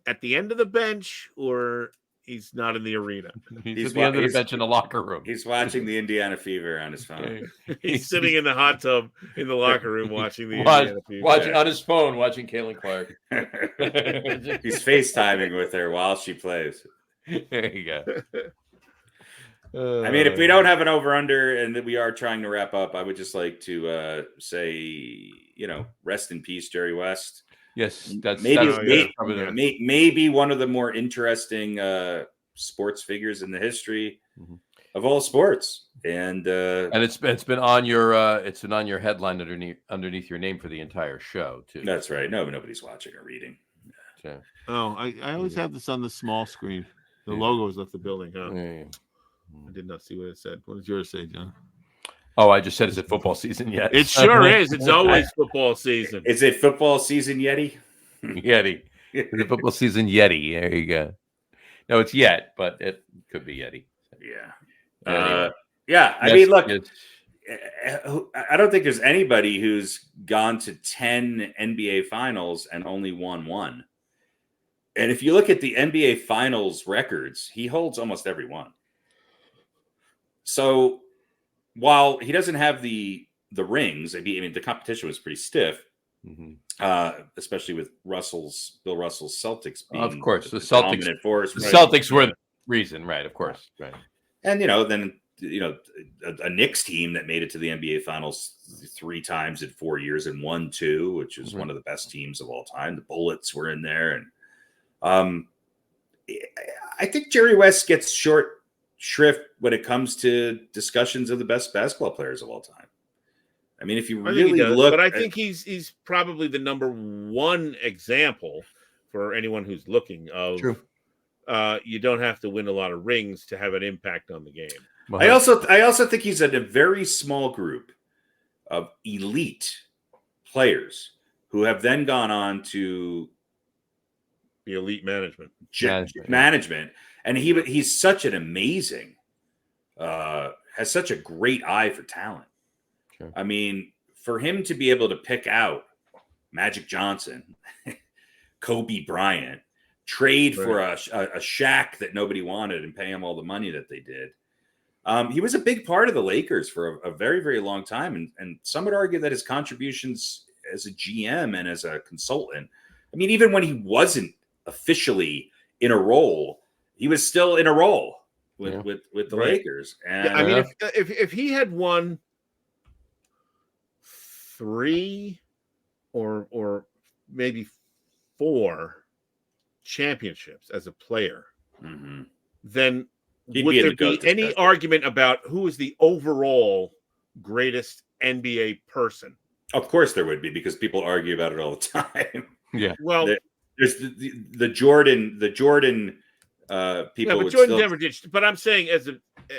at the end of the bench, or he's not in the arena? He's at the end of the bench in the locker room. He's watching the Indiana Fever on his phone. He's sitting in the hot tub in the locker room watching the Indiana Fever. Watching on his phone, watching Caitlin Clark. He's FaceTiming with her while she plays. There you go. I mean, if we don't have an over/under and that we are trying to wrap up, I would just like to say, rest in peace, Jerry West. Yes, maybe one of the more interesting sports figures in the history of all sports, and it's been on your headline underneath your name for the entire show too. That's right. No, nobody's watching or reading. Yeah. Oh, I always have this on the small screen. The logo has left the building, huh? Yeah. I did not see what it said. What did yours say, John? Oh, I just said, is it football season yet? It sure is. It's always football season. Is it football season, Yeti? Yeti. The football season Yeti. There you go. No, it's yet, but it could be Yeti. Yeah. Anyway. I mean, look, yes. I don't think there's anybody who's gone to 10 NBA finals and only won one. And if you look at the NBA finals records, he holds almost every one. So while he doesn't have the rings, I mean, the competition was pretty stiff, especially with Bill Russell's Celtics being, of course, the Celtics dominant force. The Celtics were the reason, right? Of course, right. And then a Knicks team that made it to the NBA Finals 3 times in 4 years and won 2, which is one of the best teams of all time. The Bullets were in there, and I think Jerry West gets short shrift when it comes to discussions of the best basketball players of all time. I mean, if you really look, but I think he's probably the number one example for anyone who's looking of. True. You don't have to win a lot of rings to have an impact on the game. I also think he's in a very small group of elite players who have then gone on to the elite management. Management. And he's such an amazing, has such a great eye for talent. Sure. I mean, for him to be able to pick out Magic Johnson, Kobe Bryant, trade for a Shaq that nobody wanted and pay him all the money that they did. He was a big part of the Lakers for a very, very long time. And some would argue that his contributions as a GM and as a consultant, I mean, even when he wasn't officially in a role, he was still in a role with the Lakers. And I mean, if he had won 3 or maybe 4 championships as a player, then would there be any argument about who is the overall greatest NBA person? Of course there would be, because people argue about it all the time. Yeah. Well, there's the Jordan people. But Jordan never did. But I'm saying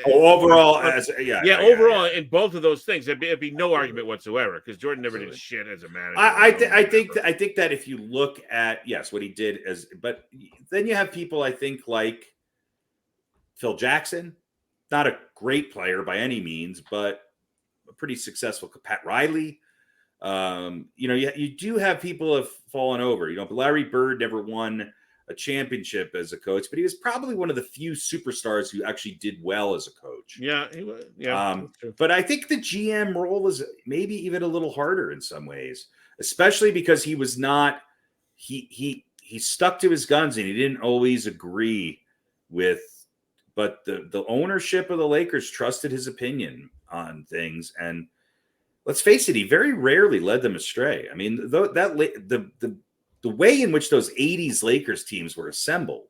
overall, overall in both of those things, it'd be no argument whatsoever, because Jordan never did shit as a manager. I think that if you look at what he did but then you have people I think like Phil Jackson, not a great player by any means, but a pretty successful. Pat Riley. You do have people have fallen over. Larry Bird never won a championship as a coach, but he was probably one of the few superstars who actually did well as a coach. Yeah, he was. Yeah, but I think the GM role is maybe even a little harder in some ways, especially because he was not. He stuck to his guns and he didn't always agree with. But the ownership of the Lakers trusted his opinion on things, and let's face it, he very rarely led them astray. I mean, the way in which those 80s Lakers teams were assembled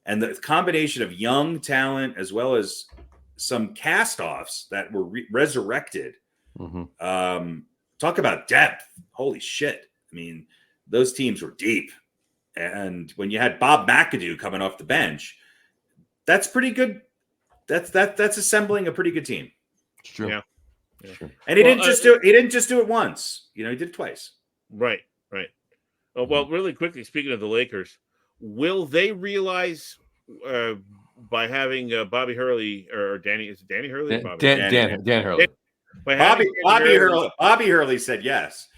and the combination of young talent as well as some cast-offs that were resurrected. Talk about depth. Holy shit. I mean, those teams were deep. And when you had Bob McAdoo coming off the bench, that's pretty good. That's assembling a pretty good team. It's true. Yeah. And he didn't just do it once. He did it twice. Right. Well, really quickly, speaking of the Lakers, will they realize by having Bobby Hurley or Danny? Is it Danny Hurley? Dan Hurley. Bobby Hurley said yes.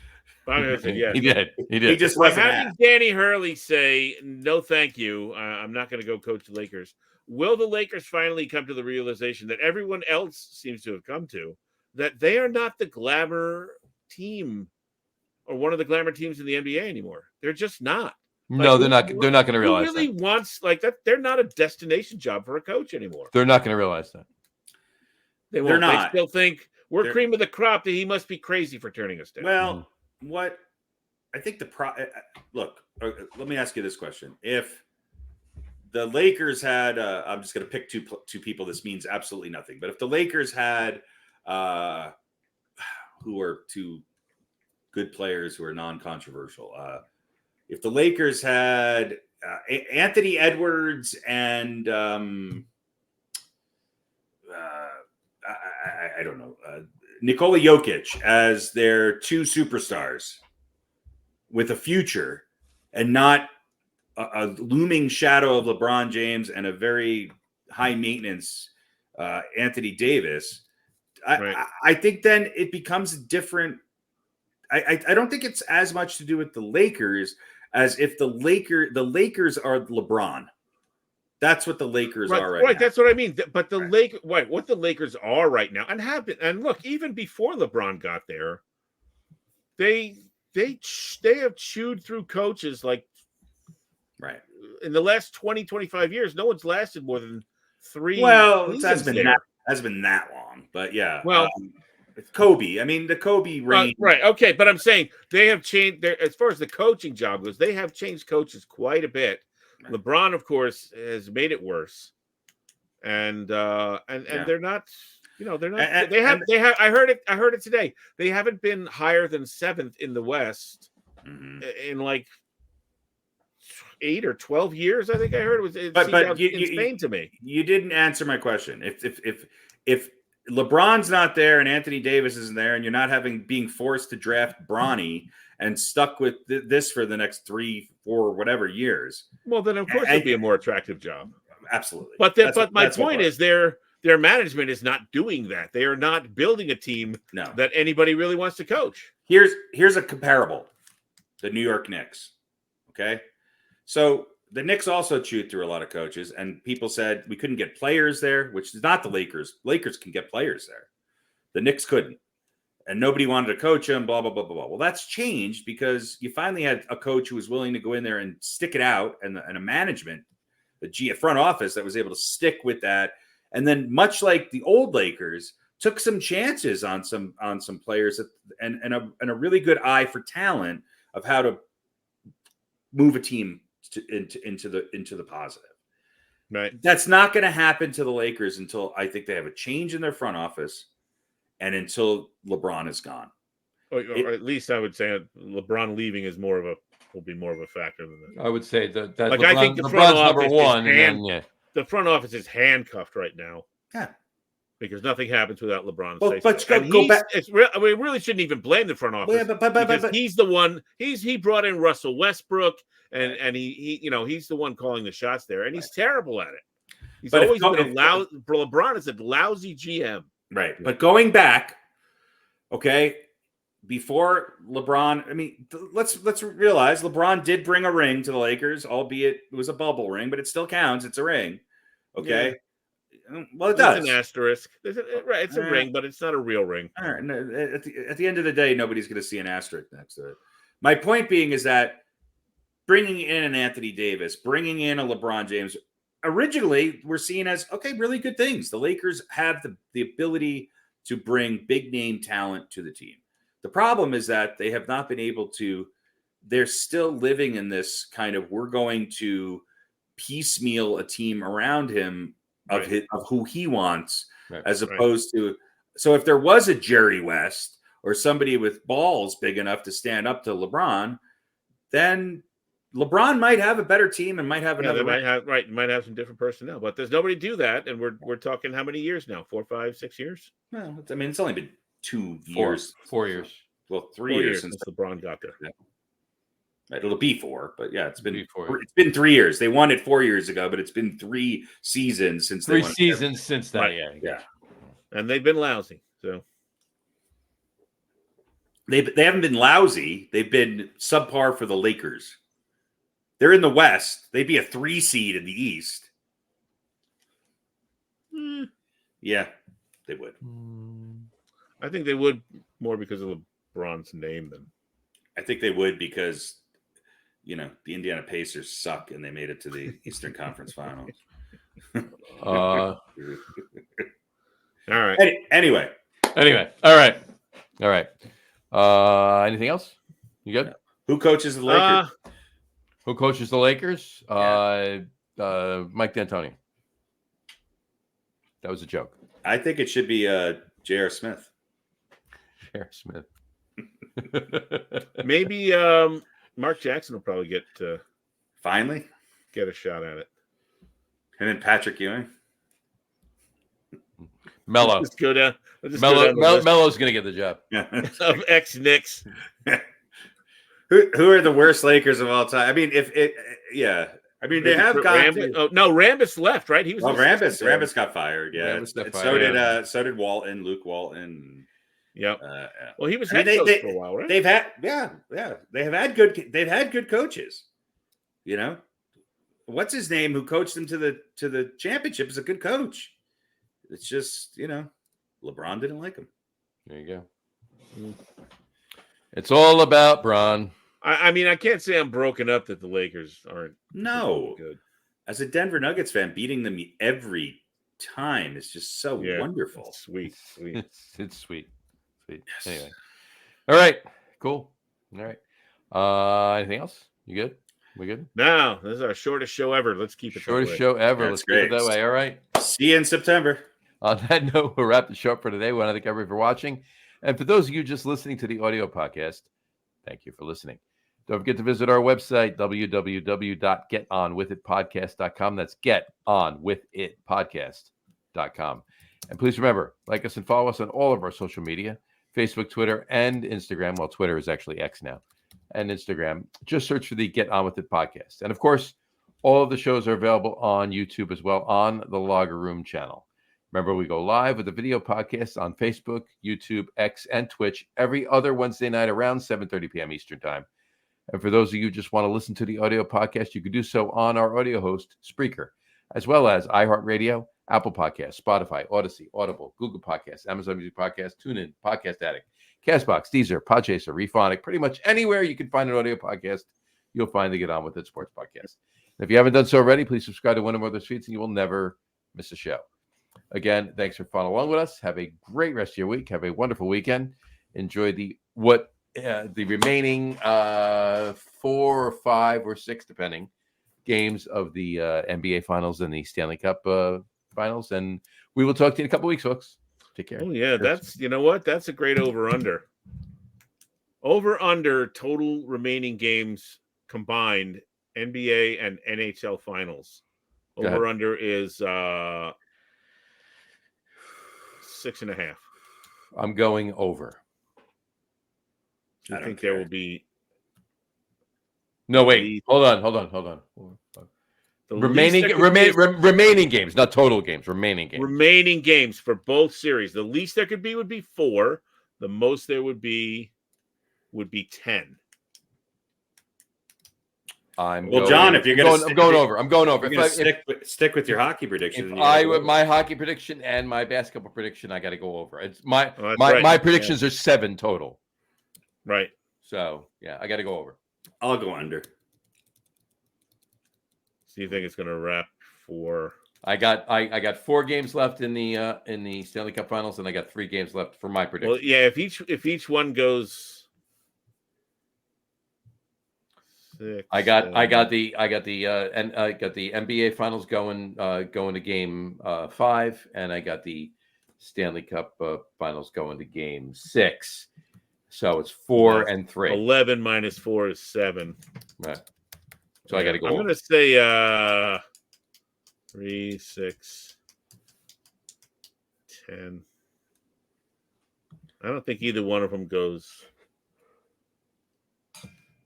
Bobby Hurley said yes. He did. He just by wasn't having Danny Hurley say no, thank you. I'm not going to go coach the Lakers. Will the Lakers finally come to the realization that everyone else seems to have come to, that they are not the glamour team or one of the glamour teams in the NBA anymore? They're just not. No, they're not. They're not going to realize who really that. Wants like that. They're not a destination job for a coach anymore. They're not going to realize that. They won't. They're not. They still think we're cream of the crop. That he must be crazy for turning us down. Well, what I think look. Let me ask you this question: if the Lakers had, I'm just going to pick two people. This means absolutely nothing. But if the Lakers had, who are 2 good players who are non-controversial, if the Lakers had Anthony Edwards and I don't know, Nikola Jokic as their two superstars with a future and not a looming shadow of LeBron James and a very high maintenance Anthony Davis, I think then it becomes different. I don't think it's as much to do with the Lakers as if the Lakers are LeBron. That's what the Lakers are right now. That's what I mean. But the what the Lakers are right now, and have been, and look, even before LeBron got there, they have chewed through coaches like in the last 20, 25 years. No one's lasted more than 3. Well, it hasn't been that long, but yeah. Well, Kobe. I mean, the Kobe reign. Right. Okay, but I'm saying they have changed. As far as the coaching job goes, they have changed coaches quite a bit. LeBron, of course, has made it worse, and they're not. They're not. I heard it today. They haven't been higher than 7th in the West in like 8 or 12 years. I think I heard it was. But insane to me. You didn't answer my question. If LeBron's not there and Anthony Davis isn't there, and you're not being forced to draft Bronny and stuck with this for the next 3, 4, whatever years. Well, then of course it'd be a more attractive job. Absolutely. But my point is their management is not doing that. They are not building a team that anybody really wants to coach. Here's a comparable. The New York Knicks. Okay. So the Knicks also chewed through a lot of coaches, and people said we couldn't get players there, which is not the Lakers. Lakers can get players there. The Knicks couldn't. And nobody wanted to coach him, blah, blah, blah, blah, blah. Well, that's changed because you finally had a coach who was willing to go in there and stick it out, and a management, a front office that was able to stick with that. And then much like the old Lakers, took some chances on some players and a really good eye for talent of how to move a team into the positive. Right. That's not going to happen to the Lakers until I think they have a change in their front office and until LeBron is gone. Or at least I would say LeBron leaving will be more of a factor than that. I would say that like LeBron, I think the LeBron's front office number one. The front office is handcuffed right now. Yeah. Because nothing happens without LeBron. Well, but go back. We really shouldn't even blame the front office. Well, but he's the one. He brought in Russell Westbrook, and he's the one calling the shots there, and he's terrible at it. He's always been LeBron is a lousy GM. Right. But going back, okay, before LeBron, I mean, let's realize LeBron did bring a ring to the Lakers, albeit it was a bubble ring, but it still counts. It's a ring. Okay. Yeah. Well, it does. It's an asterisk. It's a ring, but it's not a real ring. All right. No, at the end of the day, nobody's going to see an asterisk next to it. My point being is that bringing in an Anthony Davis, bringing in a LeBron James, originally were seen as, okay, really good things. The Lakers have the ability to bring big name talent to the team. The problem is that they have not been able to. They're still living in this kind of, we're going to piecemeal a team around him of who he wants, as opposed to. So if there was a Jerry West or somebody with balls big enough to stand up to LeBron, then LeBron might have a better team and might have another. Might have some different personnel, but there's nobody to do that, and we're talking how many years now? 4, 5, 6 years? Well, I mean, it's only been 2 years, 4 years. Well, 3 years since LeBron got there. Yeah. Right, it'll be 4, but yeah, it's been 3 years. They won it 4 years ago, but it's been 3 seasons since they won seasons since that. Yeah, and they've been lousy. So they haven't been lousy. They've been subpar for the Lakers. They're in the West. They'd be a 3 seed in the East. Yeah, they would. I think they would more because of LeBron's name than. I think they would because, the Indiana Pacers suck and they made it to the Eastern Conference Finals. All right. Anyway. All right. Anything else? You good? Who coaches the Lakers? Who coaches the Lakers? Mike D'Antoni. That was a joke. I think it should be J.R. Smith. J.R. Smith. Maybe Mark Jackson will probably get finally get a shot at it. And then Patrick Ewing. Melo. Let's go down. Let's go down the list Melo's going to get the job. of ex-Knicks. Who are the worst Lakers of all time? I mean, I mean, they have got Rambis. Oh no, Rambis left, right? He was. Rambis got fired. Yeah, Rambis got fired, so did Walton, Luke Walton. Yep. Yeah. Well, he was head coach for a while, right? They've had They've had good coaches. You know, what's his name who coached them to the championship is a good coach. It's just, LeBron didn't like him. There you go. It's all about Bron. I mean, I can't say I'm broken up that the Lakers aren't good. As a Denver Nuggets fan, beating them every time is just so wonderful. It's sweet. It's sweet. Yes. Anyway. All right. Cool. All right. Anything else? You good? We good? No, this is our shortest show ever. Let's keep it shortest that way. show ever. That's Let's great. keep it that way. All right. See you in September. On that note, we'll wrap the show up for today. We want to thank everybody for watching. And for those of you just listening to the audio podcast, thank you for listening. Don't forget to visit our website, www.getonwithitpodcast.com. That's getonwithitpodcast.com. And please remember, like us and follow us on all of our social media, Facebook, Twitter, and Instagram. Well, Twitter is actually X now. And Instagram. Just search for the Get On With It podcast. And of course, all of the shows are available on YouTube as well on the Logger Room channel. Remember, we go live with the video podcast on Facebook, YouTube, X, and Twitch every other Wednesday night around 7:30 p.m. Eastern Time. And for those of you who just want to listen to the audio podcast, you can do so on our audio host, Spreaker, as well as iHeartRadio, Apple Podcasts, Spotify, Odyssey, Audible, Google Podcasts, Amazon Music Podcasts, TuneIn, Podcast Addict, Castbox, Deezer, Podchaser, Rephonic, pretty much anywhere you can find an audio podcast, you'll find the Get On With It Sports Podcast. And if you haven't done so already, please subscribe to one or more of those feeds and you will never miss a show. Again, thanks for following along with us. Have a great rest of your week. Have a wonderful weekend. Enjoy the remaining 4 or 5 or 6, depending, games of the NBA Finals and the Stanley Cup Finals. And we will talk to you in a couple weeks, folks. Take care. Oh, yeah. You know what? That's a great over-under. Over-under total remaining games combined, NBA and NHL Finals. Over-under is 6.5. I'm going over. I think there will be. No, wait. Hold on. Remaining games, not total games. Remaining games. Remaining games for both series. The least there could be would be 4. The most there would be 10. John, if you're going to, I'm going over. I'm going over. Stick with your hockey prediction. My hockey prediction and my basketball prediction, I got to go over. It's my predictions are 7 total. Right. So yeah, I got to go over. I'll go under. So you think it's going to wrap for? I got 4 games left in the Stanley Cup Finals, and I got 3 games left for my prediction. Well, yeah. If each one goes. 6, I got the NBA Finals going to game 5, and I got the Stanley Cup Finals going to game 6. So it's 4 and 3. 11 minus 4 is 7. Right. So I got to go. I'm going to say 3, 6, 10. I don't think either one of them goes.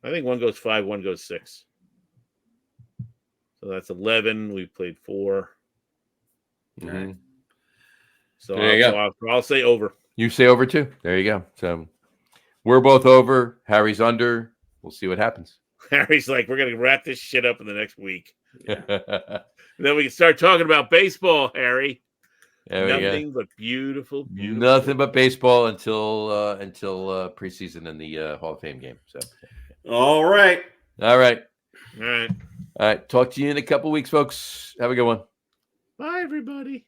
I think one goes 5, one goes 6. So that's 11. We played 4. Mm-hmm. So I'll say over. You say over too. There you go. So we're both over. Harry's under. We'll see what happens. Harry's like, we're going to wrap this shit up in the next week. And then we can start talking about baseball, Harry. Nothing but beautiful. Nothing but baseball until preseason and the Hall of Fame game. So. All right. All right. Talk to you in a couple weeks, folks. Have a good one. Bye, everybody.